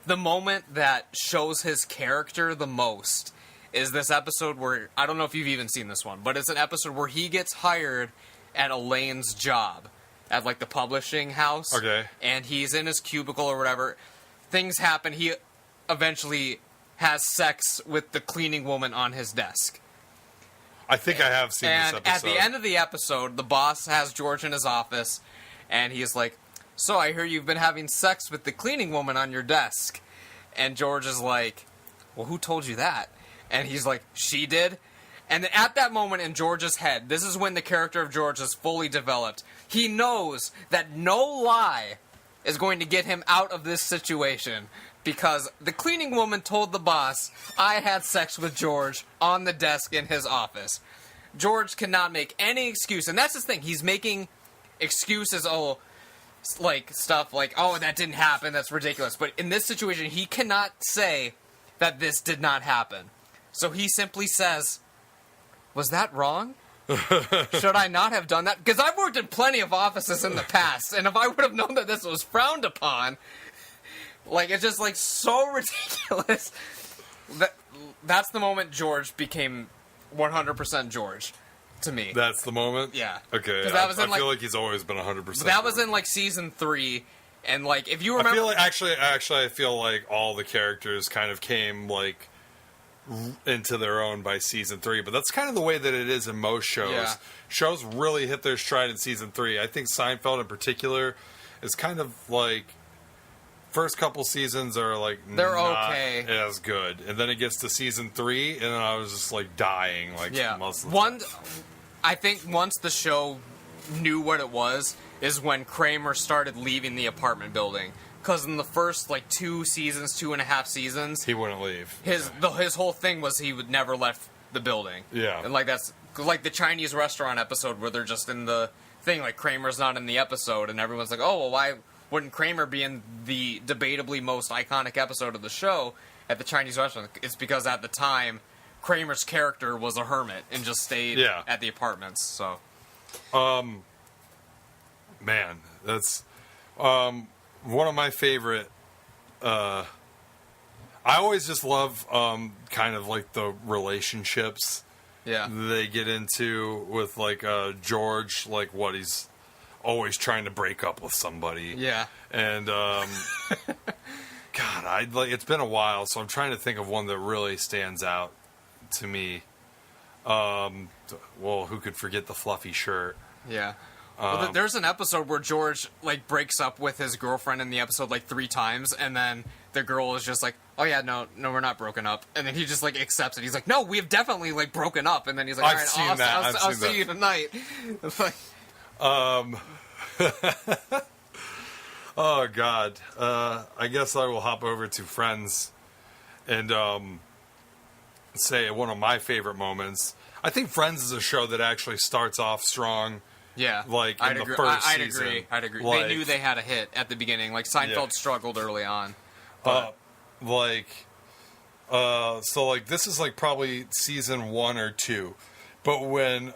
the moment that shows his character the most is this episode where... I don't know if you've even seen this one, but it's an episode where he gets hired at Elaine's job at, the publishing house. Okay. And he's in his cubicle or whatever. Things happen. He eventually has sex with the cleaning woman on his desk. I think I have seen this episode. And at the end of the episode, the boss has George in his office, and he's like, "So I hear you've been having sex with the cleaning woman on your desk." And George is like, "Well, who told you that?" And he's like, "She did." And at that moment in George's head, this is when the character of George is fully developed. He knows that no lie is going to get him out of this situation. Because the cleaning woman told the boss, I had sex with George on the desk in his office. George cannot make any excuse. And that's his thing. He's making excuses. Oh, like stuff like, oh, that didn't happen, that's ridiculous. But in this situation, he cannot say that this did not happen. So he simply says, was that wrong? Should I not have done that? Because I've worked in plenty of offices in the past, and if I would have known that this was frowned upon, like, it's just, like, so ridiculous. That's the moment George became 100% George. To me. That's the moment? Yeah. Okay. That was I feel like he's always been 100%. That was in, like, season 3, and, like, if you remember... I feel like, actually, I feel like all the characters kind of came, like, into their own by season 3, but that's kind of the way that it is in most shows. Yeah. Shows really hit their stride in season 3. I think Seinfeld in particular is kind of, like... First couple seasons are, like, they're not okay. as good. And then it gets to season 3, and then I was just, like, dying, like, most of the time. I think once the show knew what it was, is when Kramer started leaving the apartment building. Because in the first, like, 2.5 seasons... He wouldn't leave. His whole thing was he would never left the building. Yeah. And, like, that's... Like, the Chinese restaurant episode where they're just in the thing, like, Kramer's not in the episode, and everyone's like, oh, well, why wouldn't Kramer be in the debatably most iconic episode of the show at the Chinese restaurant? It's because at the time... Kramer's character was a hermit and just stayed at the apartments. So, man, that's one of my favorite. I always just love kind of like the relationships. They get into with like George, like what he's always trying to break up with somebody. Yeah, and God, it's been a while, so I'm trying to think of one that really stands out to me. Well, who could forget the fluffy shirt? Yeah. Well, there's an episode where George, like, breaks up with his girlfriend in the episode, like, 3 times, and then the girl is just like, oh, yeah, no, we're not broken up. And then he just, like, accepts it. He's like, no, we have definitely, like, broken up. And then he's like, all right, I'll see you tonight. It's like... Oh, God. I guess I will hop over to Friends and, say one of my favorite moments. I think Friends is a show that actually starts off strong. Yeah, like in the first season. I'd agree. Like, they knew they had a hit at the beginning. Like Seinfeld struggled early on. But so like this is like probably season 1 or 2. But when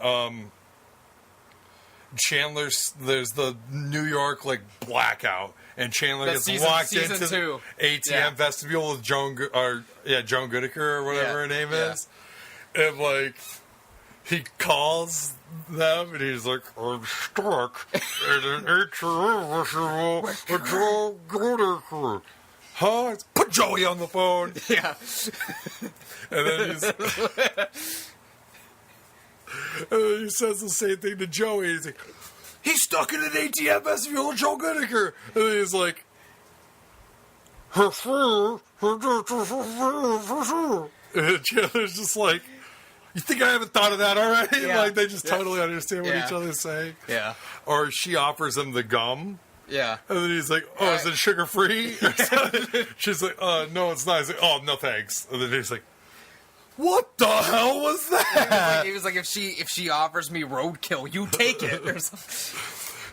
Chandler's there's the New York like blackout. And Chandler gets locked into the ATM vestibule with Joan Goodacre or whatever her name is. And, like, he calls them and he's like, I'm stuck in an ATM vestibule with Joan Goodacre. Huh? Put Joey on the phone. Yeah. And then he says the same thing to Joey. He's like, he's stuck in an ATM vestibule with Joe Goodacre. And then he's like, and Chandler's just like, you think I haven't thought of that already? Yeah. Like, they just totally understand what each other's saying. Yeah. Or she offers him the gum. Yeah. And then he's like, oh, is it sugar-free? She's like, no, it's not. He's like, oh, no thanks. And then he's like, what the hell was that? He was like, if she offers me roadkill, you take it. Or something.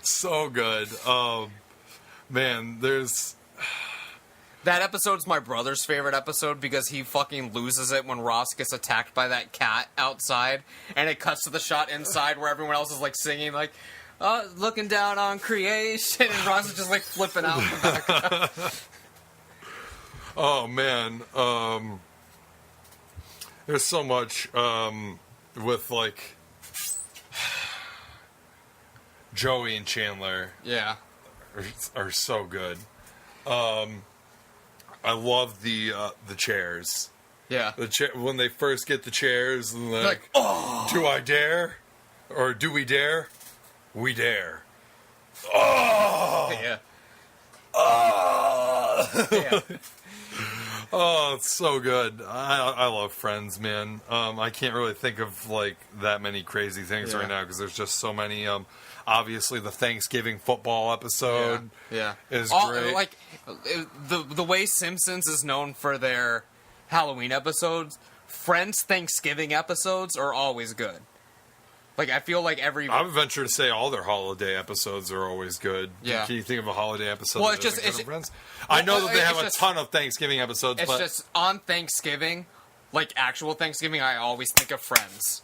So good. Man, there's... That episode's my brother's favorite episode because he fucking loses it when Ross gets attacked by that cat outside, and it cuts to the shot inside where everyone else is like singing like, looking down on creation, and Ross is just like flipping out. Oh man, there's so much with like Joey and Chandler. Yeah, are so good. I love the chairs. Yeah, when they first get the chairs and they're like, oh, do I dare, or do we dare? We dare. Oh yeah. Oh. Yeah. Oh, it's so good. I love Friends, man. I can't really think of like that many crazy things right now because there's just so many. Obviously, the Thanksgiving football episode is great. Like the way Simpsons is known for their Halloween episodes, Friends Thanksgiving episodes are always good. Like, I feel like every... I would venture to say all their holiday episodes are always good. Yeah. Can you think of a holiday episode Well, that it's isn't just... good It's, on Friends? I know that they have a just, ton of Thanksgiving episodes, it's but... It's just on Thanksgiving, like actual Thanksgiving, I always think of Friends.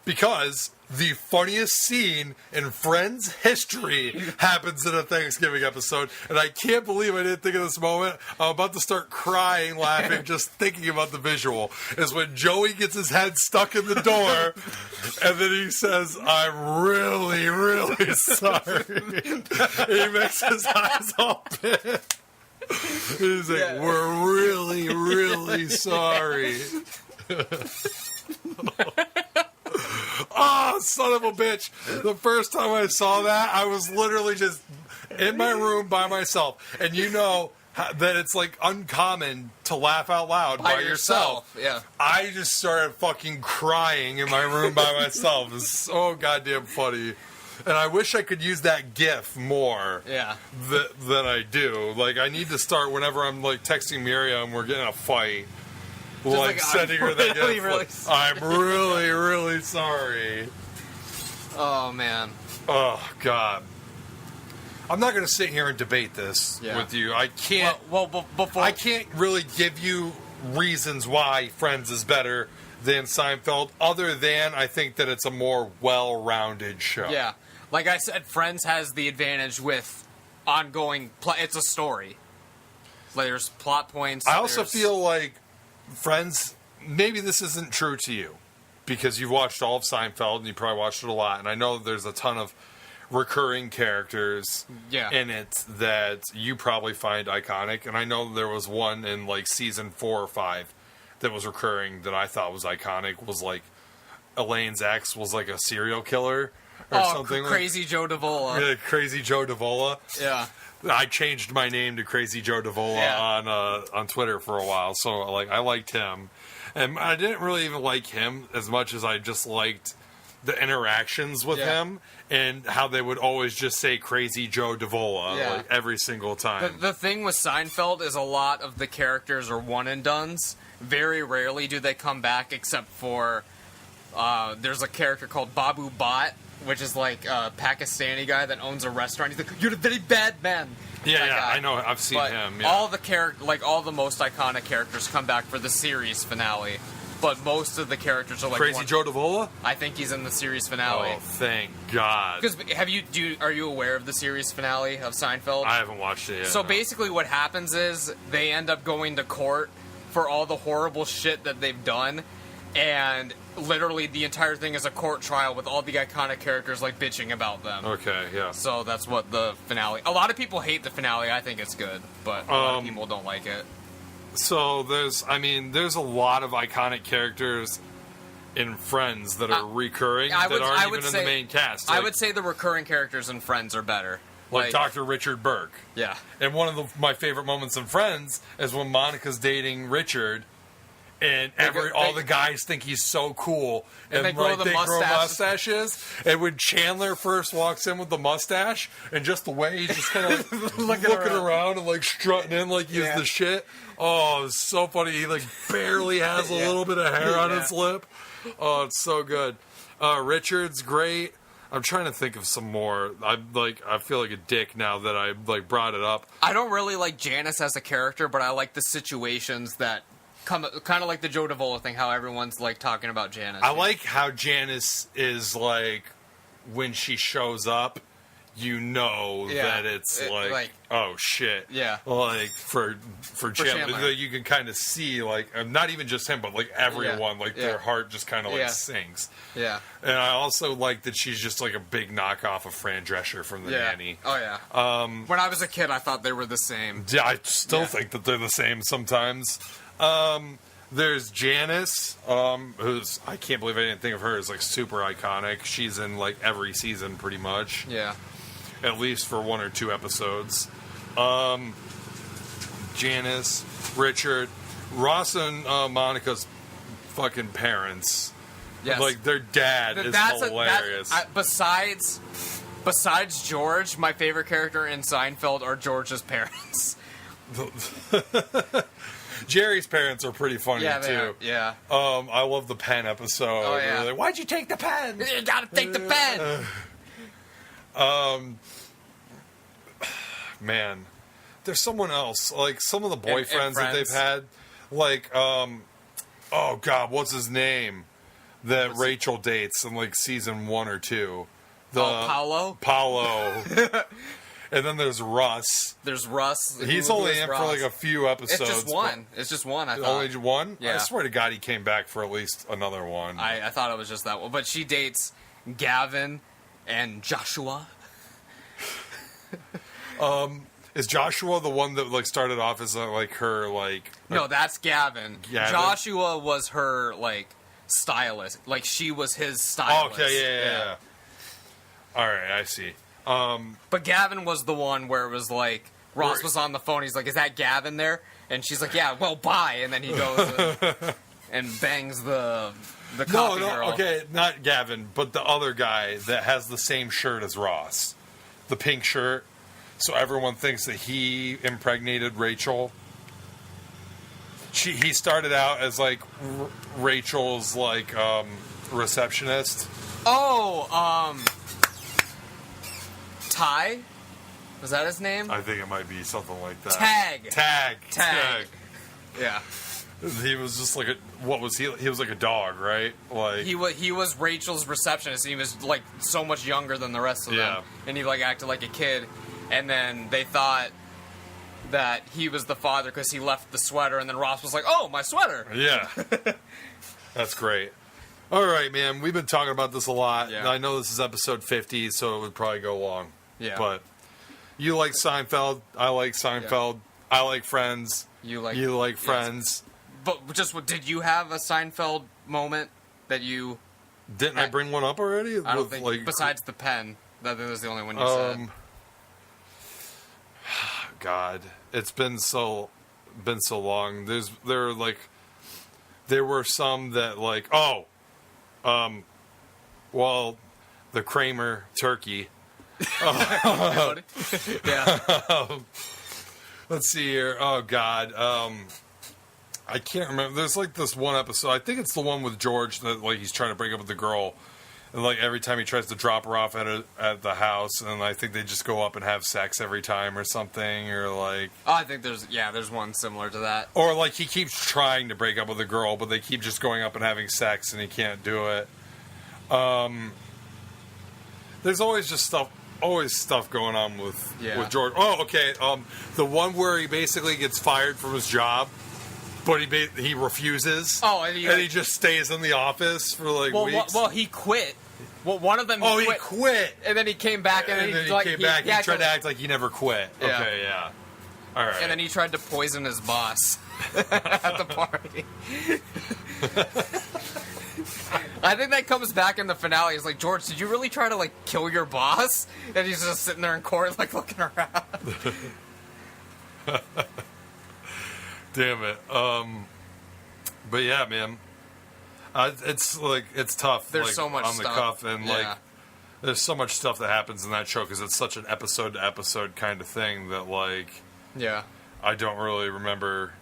Because the funniest scene in Friends history happens in a Thanksgiving episode, and I can't believe I didn't think of this moment. I'm about to start crying, laughing, just thinking about the visual. Is when Joey gets his head stuck in the door, and then he says, "I'm really, really sorry." He makes his eyes all big. He's like, "We're really, really sorry." Oh, son of a bitch. The first time I saw that, I was literally just in my room by myself. And you know that it's like uncommon to laugh out loud by yourself. Yeah. I just started fucking crying in my room by myself. It's so goddamn funny. And I wish I could use that GIF more than I do. Like, I need to start whenever I'm like texting Miriam and we're getting in a fight. Like sending her that really, GIF. really I'm really, really sorry. Oh, man. Oh, God. I'm not going to sit here and debate this with you. I can't. Before I can't really give you reasons why Friends is better than Seinfeld, other than I think that it's a more well-rounded show. Yeah. Like I said, Friends has the advantage with ongoing... it's a story. Like, there's plot points. I also feel like Friends, maybe this isn't true to you, because you've watched all of Seinfeld and you probably watched it a lot, and I know there's a ton of recurring characters in it that you probably find iconic, and I know there was one in like season 4 or 5 that was recurring that I thought was iconic, was like Elaine's ex was like a serial killer or something. Crazy Joe Davola. Yeah, Crazy Joe Davola. Yeah. I changed my name to Crazy Joe Davola on Twitter for a while, so like I liked him, and I didn't really even like him as much as I just liked the interactions with him and how they would always just say Crazy Joe Davola like every single time. The thing with Seinfeld is a lot of the characters are one and dones. Very rarely do they come back, except for there's a character called Babu Bhatt, which is like a Pakistani guy that owns a restaurant. He's like, "You're a very bad man." Yeah, I know. I've seen him. Yeah. All the all the most iconic characters come back for the series finale, but most of the characters are like Crazy Joe Davola. I think he's in the series finale. Oh, thank God! Because are you aware of the series finale of Seinfeld? I haven't watched it yet. So basically, what happens is they end up going to court for all the horrible shit that they've done. And literally the entire thing is a court trial with all the iconic characters like bitching about them. Okay, yeah. So that's what the finale... A lot of people hate the finale. I think it's good, but a lot of people don't like it. So there's a lot of iconic characters in Friends that are recurring that aren't even in the main cast. I would say the recurring characters in Friends are better. Like Dr. Richard Burke. Yeah. And one of my favorite moments in Friends is when Monica's dating Richard, and all the guys think he's so cool, and they grow mustaches. And when Chandler first walks in with the mustache, and just the way he's just kind of looking around and like strutting in like he's the shit. Oh, it's so funny. He like barely has a little bit of hair on his lip. Oh, it's so good. Richard's great. I'm trying to think of some more. I feel like a dick now that I like brought it up. I don't really like Janice as a character, but I like the situations that kind of like the Joe Davola thing, how everyone's like talking about Janice. I like how Janice is like, when she shows up, you know that it's like, oh shit. Yeah. Like for Chandler, you can kind of see like, not even just him, but like everyone, like their heart just kind of like sinks. Yeah. And I also like that she's just like a big knockoff of Fran Drescher from The Nanny. Oh yeah. When I was a kid, I thought they were the same. Yeah, I still think that they're the same sometimes. There's Janice, who's, I can't believe I didn't think of her as like super iconic. She's in like every season pretty much. Yeah. At least for 1 or 2 episodes. Janice, Richard, Ross and Monica's fucking parents. Yes. Like their dad is hilarious. Besides George, my favorite character in Seinfeld are George's parents. Jerry's parents are pretty funny too. Yeah. I love the pen episode. Oh, yeah. They're like, why'd you take the pen? You gotta take the pen. Man, there's someone else. Like some of the boyfriends that they've Friends. had. Like, oh God, what's his name? That Rachel dates in like season 1 or 2. Paolo. And then there's Russ. There's Russ. He's Who only is in Russ? for like a few episodes. It's just one. I thought. Only one? Yeah. I swear to God, he came back for at least another one. I thought it was just that one, but she dates Gavin and Joshua. Is Joshua the one that like started off as like her like? No, that's Gavin. Gavin? Joshua was her like stylist. Like she was his stylist. Oh, okay, yeah. All right, I see. But Gavin was the one where it was like Ross was on the phone. He's like, "Is that Gavin there?" And she's like, "Yeah, well, bye." And then he goes and bangs the copy girl. Okay, not Gavin, but the other guy that has the same shirt as Ross, the pink shirt. So everyone thinks that he impregnated Rachel. He started out as like Rachel's like receptionist. Oh, Ty? Was that his name? I think it might be something like that. Tag. Yeah. He was just like what was he? He was like a dog, right? Like He was Rachel's receptionist. And he was like so much younger than the rest of them, and he like acted like a kid. And then they thought that he was the father because he left the sweater, and then Ross was like, "Oh, my sweater." Yeah. That's great. All right, man. We've been talking about this a lot. Yeah. I know this is episode 50, so it would probably go long. Yeah. But you like Seinfeld. I like Seinfeld. I like Friends. You like Friends. But just did you have a Seinfeld moment that you? Didn't I bring one up already? I don't think. Like, besides the pen, that was the only one you said. God, it's been so long. There were some that like well, the Kramer turkey. Yeah. Let's see here. Oh God, I can't remember. There's like this one episode. I think it's the one with George that like he's trying to break up with the girl. And like every time he tries to drop her off at the house, and I think they just go up and have sex every time or something, or like. Oh, I think there's one similar to that. Or like he keeps trying to break up with a girl, but they keep just going up and having sex, and he can't do it. There's always just stuff going on with George. Oh, okay. The one where he basically gets fired from his job, but he refuses. Oh, and he just stays in the office for like weeks. Well, he quit. Well, one of them. He quit, and then he came back, and then he came back. He tried to act like he never quit. Yeah. Okay, yeah. All right. And then he tried to poison his boss at the party. I think that comes back in the finale. It's like, George, did you really try to like kill your boss? And he's just sitting there in court, like looking around. Damn it. But yeah, man. It's like it's tough. There's like, so much on stuff. the cuff, and like there's so much stuff that happens in that show because it's such an episode to episode kind of thing that like I don't really remember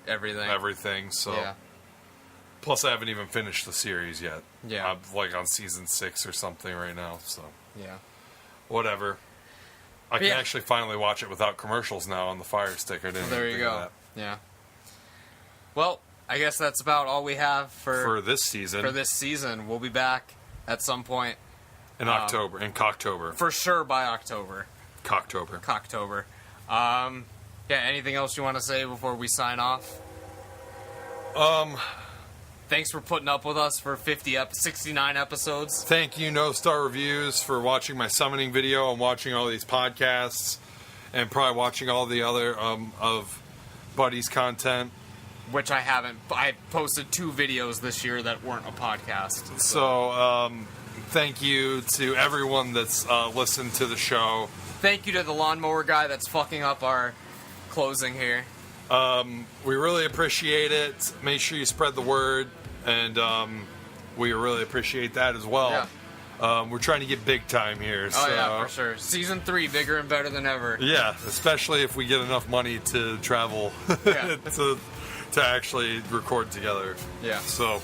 everything. So plus I haven't even finished the series yet. I'm like on season 6 or something right now. So whatever. I can actually finally watch it without commercials now on the Fire Stick. I didn't. There you go. Yeah. Well, I guess that's about all we have for this season. For this season, we'll be back at some point in October. In Cocktober. For sure by October. Cocktober. Anything else you want to say before we sign off? Thanks for putting up with us for 69 episodes. Thank you, No Star Reviews, for watching my summoning video and watching all these podcasts, and probably watching all the other of Buddy's content. Which I haven't. I posted 2 videos this year that weren't a podcast. So thank you to everyone that's listened to the show. Thank you to the lawnmower guy that's fucking up our closing here. We really appreciate it. Make sure you spread the word, and we really appreciate that as well. We're trying to get big time here. Oh, yeah, for sure. Season 3, bigger and better than ever. Yeah, especially if we get enough money to travel to actually record together. Yeah. So,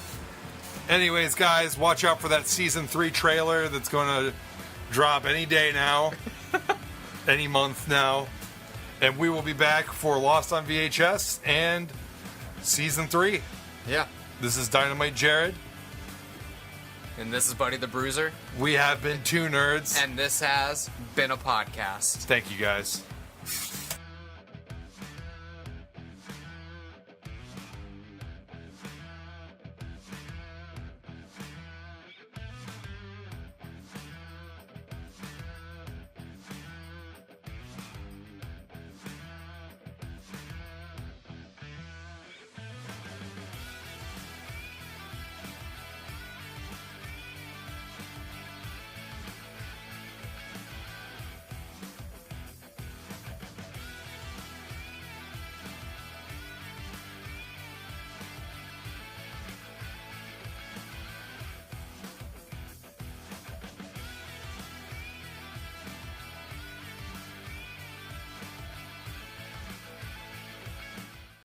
anyways, guys, watch out for that Season 3 trailer that's going to drop any day now, any month now. And we will be back for Lost on VHS and Season 3. Yeah. This is Dynamite Jared. And this is Buddy the Bruiser. We have been two nerds. And this has been a podcast. Thank you, guys.